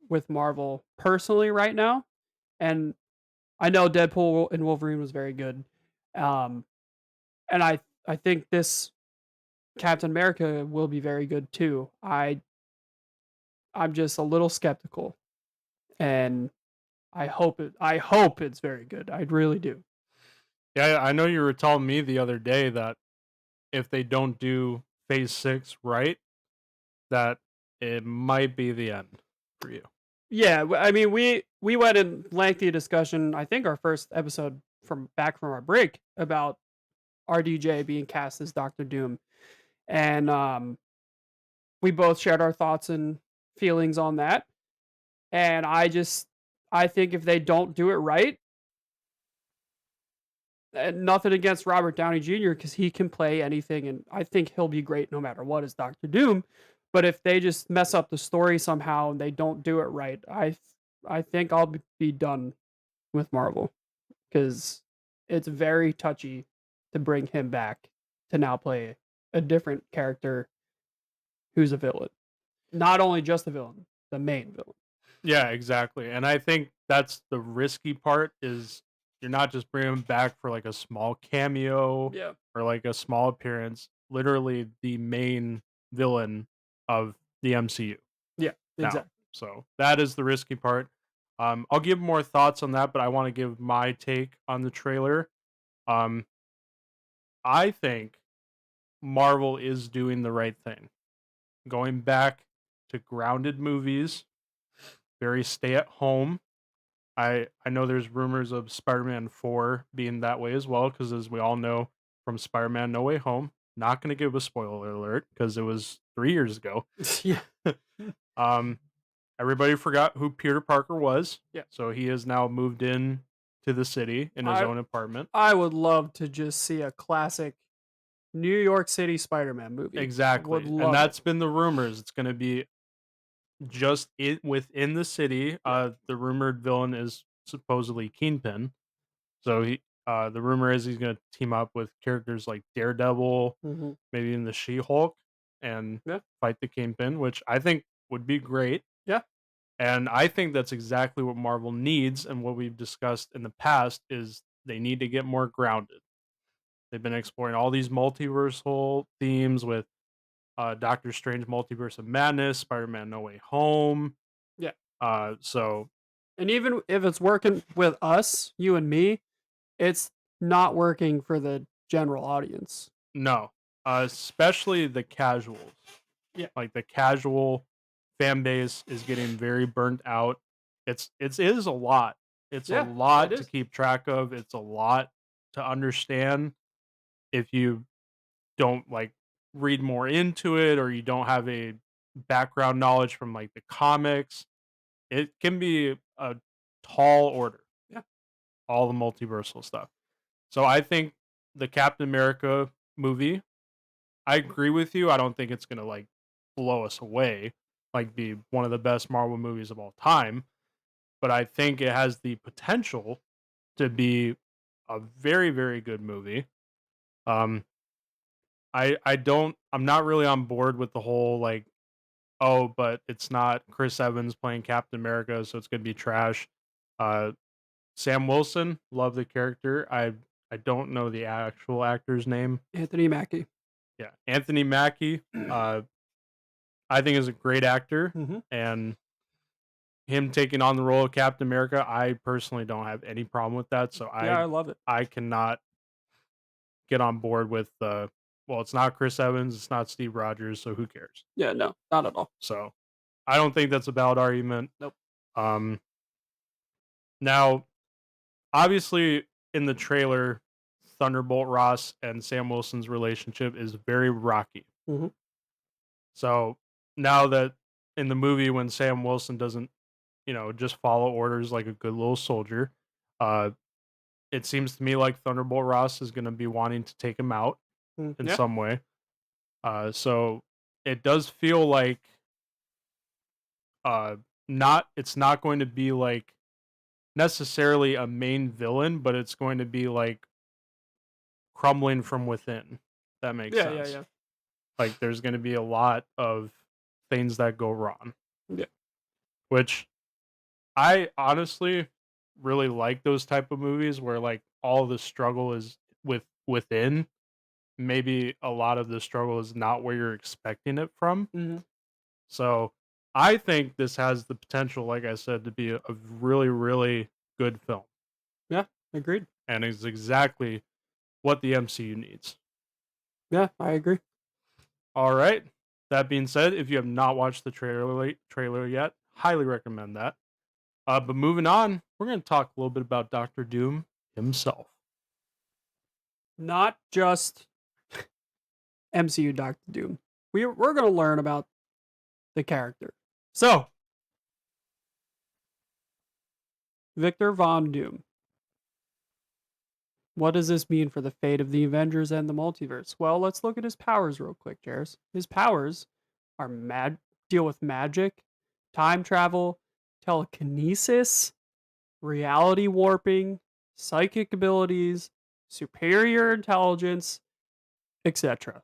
with Marvel personally right now. And I know Deadpool and Wolverine was very good. Um, and I think this Captain America will be very good too. I'm just a little skeptical, and I hope it's very good. I really do. yeah, I know you were telling me the other day that if they don't do Phase 6 right, that it might be the end for you. Yeah, I mean we went in lengthy discussion. I think our first episode from our break about RDJ being cast as Doctor Doom, and we both shared our thoughts and feelings on that. And I think if they don't do it right, and nothing against Robert Downey Jr. because he can play anything, and I think he'll be great no matter what as Doctor Doom. But if they just mess up the story somehow and they don't do it right, I think I'll be done with Marvel because it's very touchy to bring him back to now play a different character who's a villain. Not only just a villain, the main villain. Yeah, exactly. And I think that's the risky part is you're not just bringing him back for like a small cameo Yeah. or like a small appearance, literally the main villain of the MCU Yeah, now. exactly. So that is the risky part. I'll give more thoughts on that, but I want to give my take on the trailer. Um, I think Marvel is doing the right thing, going back to grounded movies, very stay at home. I know there's rumors of Spider-Man 4 being that way as well, because as we all know from Spider-Man No Way Home, not going to give a spoiler alert because it was 3 years ago. Yeah. Um, everybody forgot who Peter Parker was, Yeah. so he has now moved in to the city in his I own apartment. I would love to just see a classic New York City Spider-Man movie. Would Exactly, and love it. that's been the rumors. It's going to be just it within the city. Yeah. The rumored villain is supposedly Kingpin. So the rumor is he's gonna team up with characters like Daredevil, Mhm. maybe in the She-Hulk, and Yeah. fight the Kingpin, which I think would be great. Yeah. And I think that's exactly what Marvel needs, and what we've discussed in the past is they need to get more grounded. They've been exploring all these multiversal themes with Doctor Strange Multiverse of Madness, Spider-Man No Way Home. Yeah. So And even if it's working with us, you and me, it's not working for the general audience. no, especially the casuals. Yeah. Like the casual fan base is getting very burnt out. It is a lot. It's a Yeah, it lot to is. keep track of. It's a lot to understand if you don't like read more into it or you don't have a background knowledge from like the comics. It can be a tall order, Yeah. all the multiversal stuff. So I think the Captain America movie, I agree with you. I don't think it's gonna like blow us away, like be one of the best Marvel movies of all time. But I think it has the potential to be a very, very good movie. Um, I'm not really on board with the whole like, oh, but it's not Chris Evans playing Captain America, so it's gonna be trash. Uh, Sam Wilson, love the character. I don't know the actual actor's name. Anthony Mackie. Yeah, Anthony Mackie. I think is a great actor, Mhm. and him taking on the role of Captain America, I personally don't have any problem with that. So Yeah, I love it. I cannot get on board with well, it's not Chris Evans, it's not Steve Rogers, so who cares? Yeah, no, not at all. So I don't think that's a valid argument. Nope. Um, now, obviously, in the trailer, Thunderbolt Ross and Sam Wilson's relationship is very rocky. Mhm. So now that in the movie, when Sam Wilson doesn't, just follow orders like a good little soldier, uh, it seems to me like Thunderbolt Ross is going to be wanting to take him out in Yeah. some way. So it does feel like uh, not it's not going to be like necessarily a main villain, but it's going to be like crumbling from within. That makes Yeah, yeah, sense. yeah. Like there's going to be a lot of things that go wrong, Yeah. which I honestly really like those type of movies where like all the struggle is within. Maybe a lot of the struggle is not where you're expecting it from. Mhm. So I think this has the potential, like I said, to be a really, really good film, Yeah, agreed. and is exactly what the MCU needs. Yeah, I agree. All right. That being said, if you have not watched the trailer yet, highly recommend that. But moving on, we're going to talk a little bit about Doctor Doom himself. Not just MCU Doctor Doom. We're going to learn about the character. So, Victor Von Doom. What does this mean for the fate of the Avengers and the multiverse? Well, let's look at his powers real quick, Jares. His powers are deal with magic, time travel, telekinesis, reality warping, psychic abilities, superior intelligence, etc.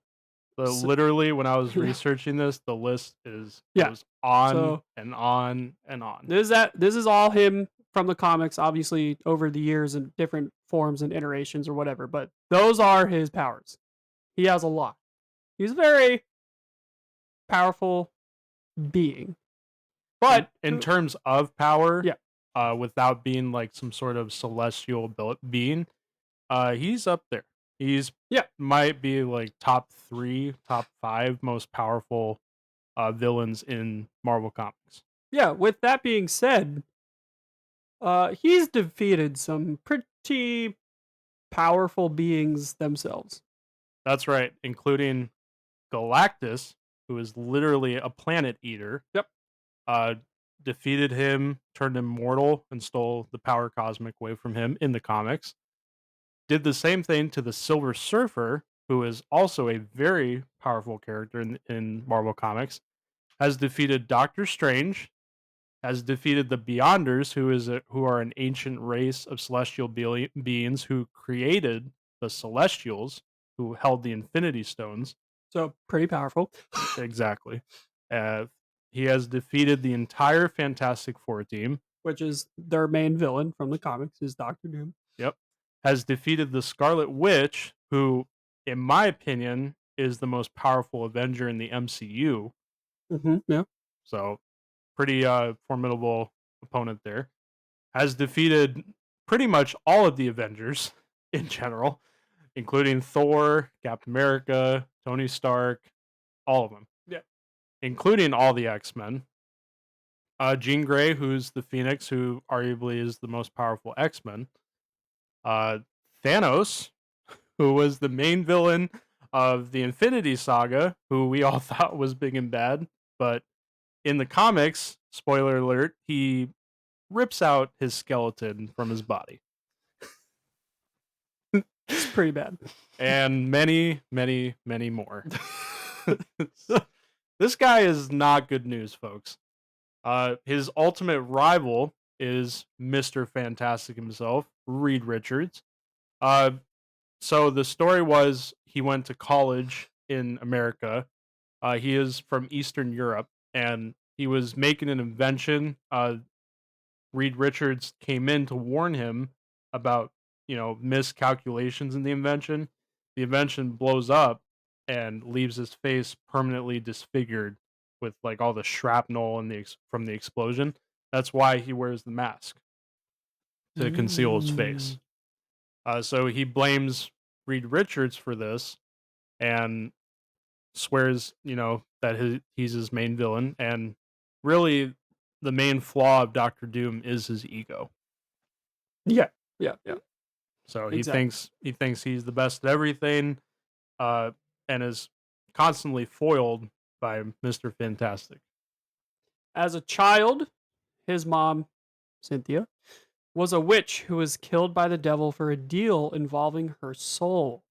So, Literally, when I was yeah, researching this, the list is yeah. goes on So and on and on. this is all him from the comics, obviously over the years in different forms and iterations or whatever. But those are his powers. He has a lot. He's a very powerful being. In But terms of power, yeah, without being like some sort of celestial being, he's up there. He's yeah, might be like top 3, top 5 most powerful villains in Marvel Comics. yeah. With that being said, he's defeated some pretty powerful beings themselves. That's right, including Galactus, who is literally a planet eater. Yep. Uh, defeated him, turned him mortal, and stole the power cosmic away from him in the comics. Did the same thing to the Silver Surfer, who is also a very powerful character in Marvel Comics. Has defeated Doctor Strange, has defeated the Beyonders, who are an ancient race of celestial beings who created the Celestials, who held the Infinity Stones. So pretty powerful. Exactly. Uh, he has defeated the entire Fantastic Four team. Which is their main villain from the comics is Doctor Doom. Yep. Has defeated the Scarlet Witch, who, in my opinion, is the most powerful Avenger in the MCU. Yeah. So, pretty formidable opponent there. Has defeated pretty much all of the Avengers in general, including Thor, Captain America, Tony Stark, all of them, Yeah. including all the X-Men. Jean Grey, who's the Phoenix, who arguably is the most powerful X-Men. Uh, Thanos, who was the main villain of the Infinity Saga, who we all thought was big and bad, but in the comics, spoiler alert, he rips out his skeleton from his body. It's pretty bad. And many, many, many more. This guy is not good news, folks. His ultimate rival is Mr. Fantastic himself, Reed Richards. Uh, so the story was he went to college in America. He is from Eastern Europe, and he was making an invention. Reed Richards came in to warn him about, miscalculations in the invention. The invention blows up and leaves his face permanently disfigured with like all the shrapnel and from the explosion. That's why he wears the mask to conceal his face. Mm. So he blames Reed Richards for this and swears, that he's his main villain. And really, the main flaw of Doctor Doom is his ego. Yeah. Yeah. Yeah. So Exactly. he thinks he's the best at everything, uh, and is constantly foiled by Mister Fantastic. As a child, his mom, Cynthia, was a witch who was killed by the devil for a deal involving her soul.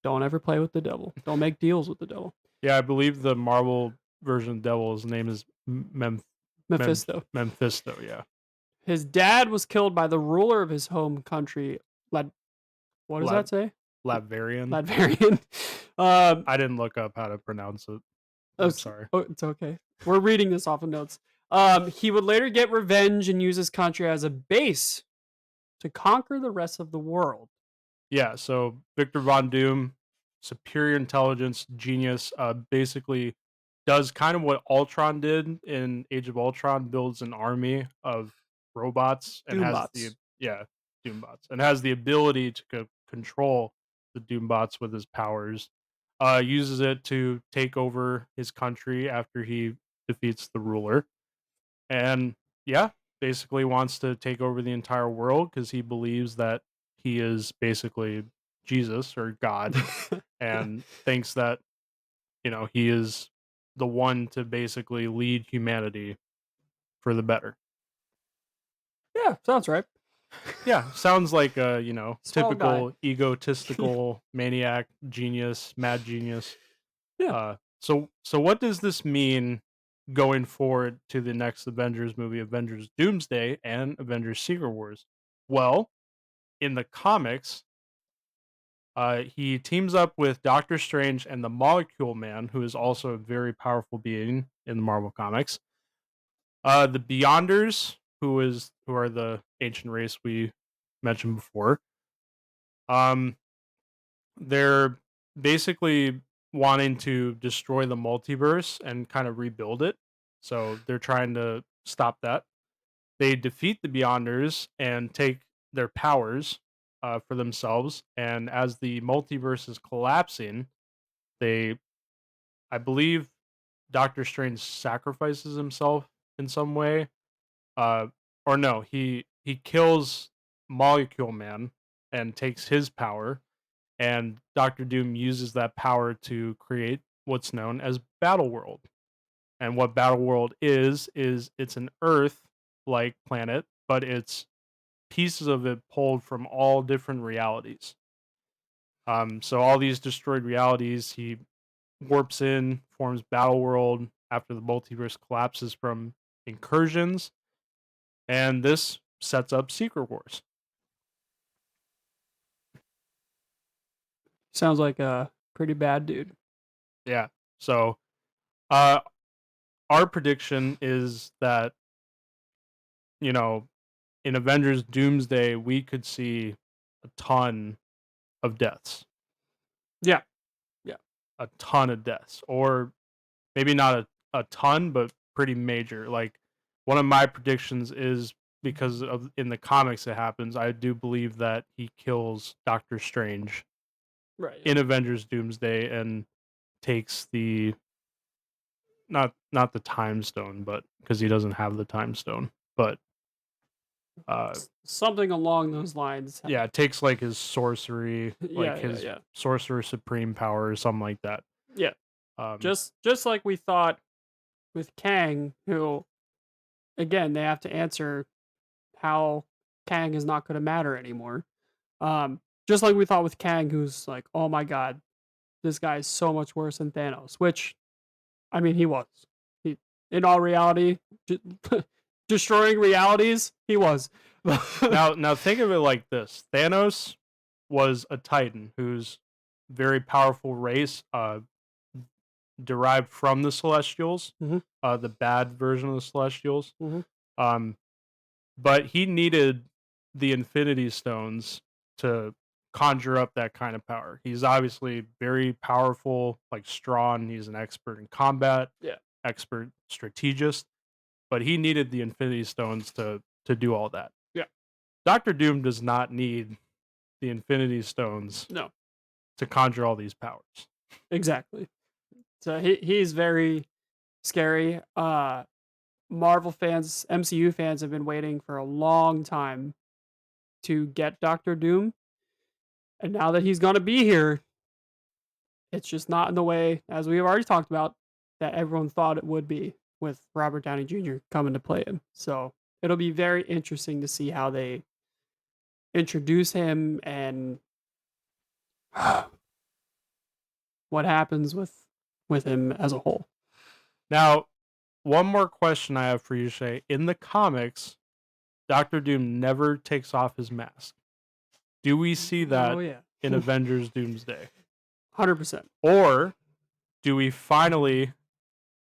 Don't ever play with the devil. Don't make deals with the devil. Yeah, I believe the Marvel version of Devil's name is Mephisto. Mephisto. Yeah, His dad was killed by the ruler of his home country. What does that Lab say? Latvian. Latvian. um, I didn't look up how to pronounce it. oh, I'm sorry. it's okay. We're reading this off of notes. He would later get revenge and use his country as a base to conquer the rest of the world. Yeah, so Victor Von Doom, superior intelligence, genius, basically does kind of what Ultron did in Age of Ultron, builds an army of robots and has the Doombots. Doombots and has the ability to control the Doombots with his powers. Uses it to take over his country after he defeats the ruler, and yeah, basically wants to take over the entire world because he believes that he is basically Jesus or God, and thinks that he is the one to basically lead humanity for the better. Yeah, sounds right. Yeah, sounds like a Swell guy. typical egotistical maniac, genius, mad genius. Yeah. So what does this mean going forward to the next Avengers movie, Avengers Doomsday and Avengers Secret Wars? Well, in the comics, He teams up with Doctor Strange and the Molecule Man, who is also a very powerful being in the Marvel comics. The Beyonders, who are the ancient race we mentioned before. Um, they're basically wanting to destroy the multiverse and kind of rebuild it. So they're trying to stop that. They defeat the Beyonders and take their powers for themselves. And as the multiverse is collapsing, they, I believe, Doctor Strange sacrifices himself in some way. Uh, or no, he kills Molecule Man and takes his power, and Doctor Doom uses that power to create what's known as Battle World. And what Battle World is it's an Earth like planet, but it's pieces of it pulled from all different realities. So all these destroyed realities, he warps in, forms Battle World after the multiverse collapses from incursions, and this sets up Secret Wars. Sounds like a pretty bad dude. Yeah. So, uh, our prediction is that you know in Avengers Doomsday we could see a ton of deaths, Yeah. Yeah. a ton of deaths, or maybe not a ton, but pretty major. Like one of my predictions is because of in the comics it happens. I do believe that he kills Doctor Strange Right. in Avengers Doomsday and takes the not the time stone, but because he doesn't have the time stone, but Something along those lines. yeah, it takes like his sorcery, Yeah. like Yeah. his Yeah. sorcerer supreme power or something like that. Yeah. Um, Just like we thought with Kang, who again they have to answer how Kang is not going to matter anymore. Just like we thought with Kang, who's like, oh my god, this guy is so much worse than Thanos. Which, I mean, he was. He, in all reality, destroying realities, he was. now think of it like this: Thanos was a Titan whose very powerful race, derived from the Celestials, Mhm. the bad version of the Celestials. Mhm. Um, but he needed the Infinity Stones to conjure up that kind of power. He's obviously very powerful, like strong. He's an expert in combat, Yeah. expert strategist, but he needed the Infinity Stones to do all that. Yeah. Doctor Doom does not need the Infinity Stones No. to conjure all these powers. Exactly. So he's very scary. Marvel fans, MCU fans have been waiting for a long time to get Doctor Doom, and now that he's gonna be here, it's just not in the way, as we've already talked about, that everyone thought it would be with Robert Downey Jr. coming to play him. So it'll be very interesting to see how they introduce him and what happens with him as a whole. Now, one more question I have for you, Shay. In the comics, Doctor Doom never takes off his mask. Do we see that Oh yeah, in Avengers Doomsday? 100%. Or do we finally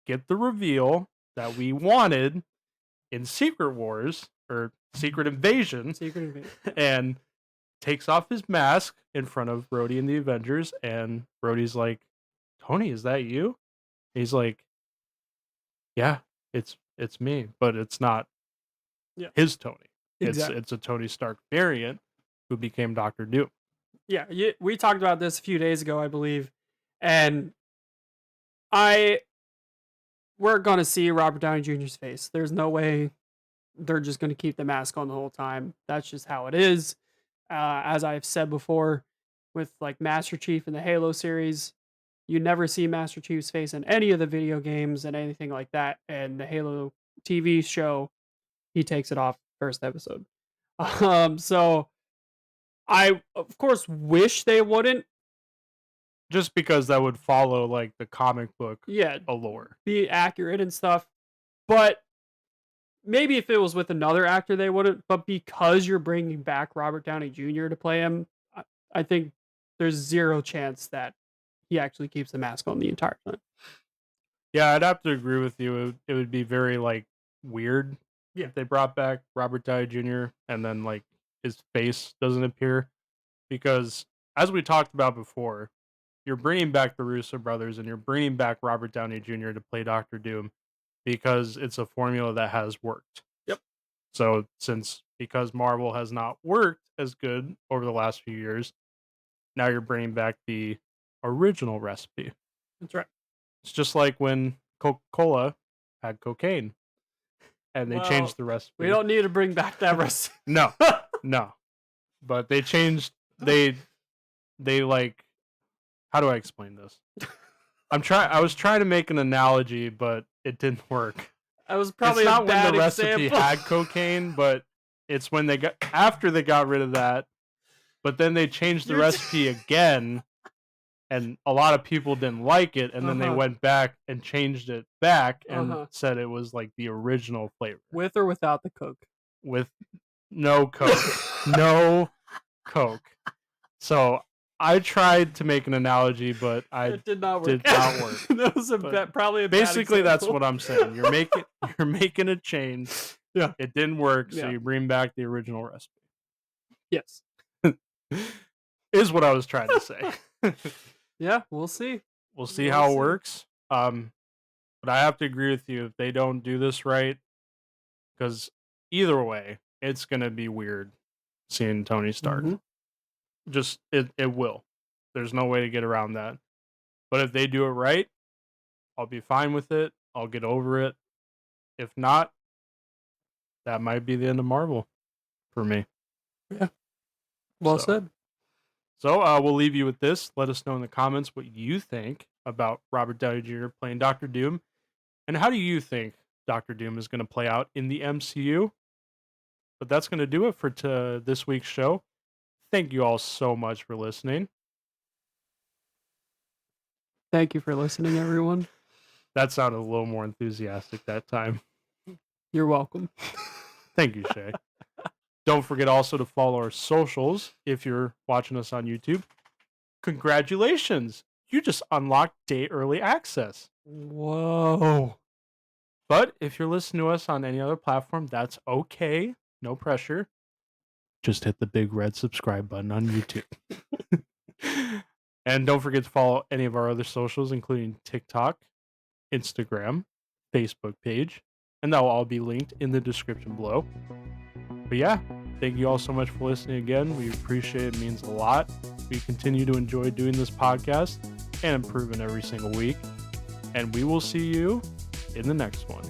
get the reveal that we wanted in Secret Wars or Secret Invasion Secret Invasion. and takes off his mask in front of Rhodey and the Avengers, and Rhodey's like, Tony, is that you? He's like, yeah, it's me, but it's not Yeah, his Tony. exactly. It's a Tony Stark variant who became Doctor Doom. Yeah, we talked about this a few days ago, I believe, and I we're gonna see Robert Downey Jr.'s face. There's no way they're just gonna keep the mask on the whole time. That's just how it is. As I've said before, with like Master Chief in the Halo series, you never see Master Chief's face in any of the video games and anything like that. And the Halo TV show, he takes it off first episode. So I of course wish they wouldn't. Just because that would follow like the comic book Yeah, allure. be accurate and stuff. But maybe if it was with another actor, they wouldn't. But because you're bringing back Robert Downey Jr. to play him, I think there's zero chance that he actually keeps the mask on the entire time. Yeah, I'd have to agree with you. It would be very like weird Yeah. if they brought back Robert Downey Jr. and then like his face doesn't appear, because as we talked about before, you're bringing back the Russo brothers and you're bringing back Robert Downey Jr. to play Doctor Doom because it's a formula that has worked. Yep. So because Marvel has not worked as good over the last few years, now you're bringing back the original recipe. That's right. It's just like when Coca-Cola had cocaine and they changed the recipe. We don't need to bring back that recipe. No. But they changed they like, how do I explain this? I was trying to make an analogy, but it didn't work. That was probably it's not a bad when the recipe example. had cocaine, but it's when after they got rid of that, but then they changed the recipe again, and a lot of people didn't like it, and then they went back and changed it back and said it was like the original flavor. With or without the Coke? With no Coke. No Coke. So I tried to make an analogy, but it did not work. That was probably a basically bad that's what I'm saying. You're making a change. Yeah. It didn't work, so Yeah. you bring back the original recipe. Yes. Is what I was trying to say. Yeah, we'll see. We'll see how it works. But I have to agree with you if they don't do this right, because either way, it's gonna be weird seeing Tony Stark. Mhm. Just it will. There's no way to get around that. But if they do it right, I'll be fine with it. I'll get over it. If not, that might be the end of Marvel for me. Yeah. Well said. So we'll leave you with this. Let us know in the comments what you think about Robert Downey Jr. playing Doctor Doom, and how do you think Doctor Doom is going to play out in the MCU? But that's going to do it for this week's show. Thank you all so much for listening. Thank you for listening, everyone. That sounded a little more enthusiastic that time. You're welcome. Thank you, Shay. Don't forget also to follow our socials if you're watching us on YouTube. Congratulations! You just unlocked day early access. Whoa. But if you're listening to us on any other platform, that's okay. No pressure. Just hit the big red subscribe button on YouTube. And don't forget to follow any of our other socials, including TikTok, Instagram, Facebook page, and that will all be linked in the description below. But yeah, thank you all so much for listening again. We appreciate it. It means a lot. We continue to enjoy doing this podcast and improving every single week. And we will see you in the next one.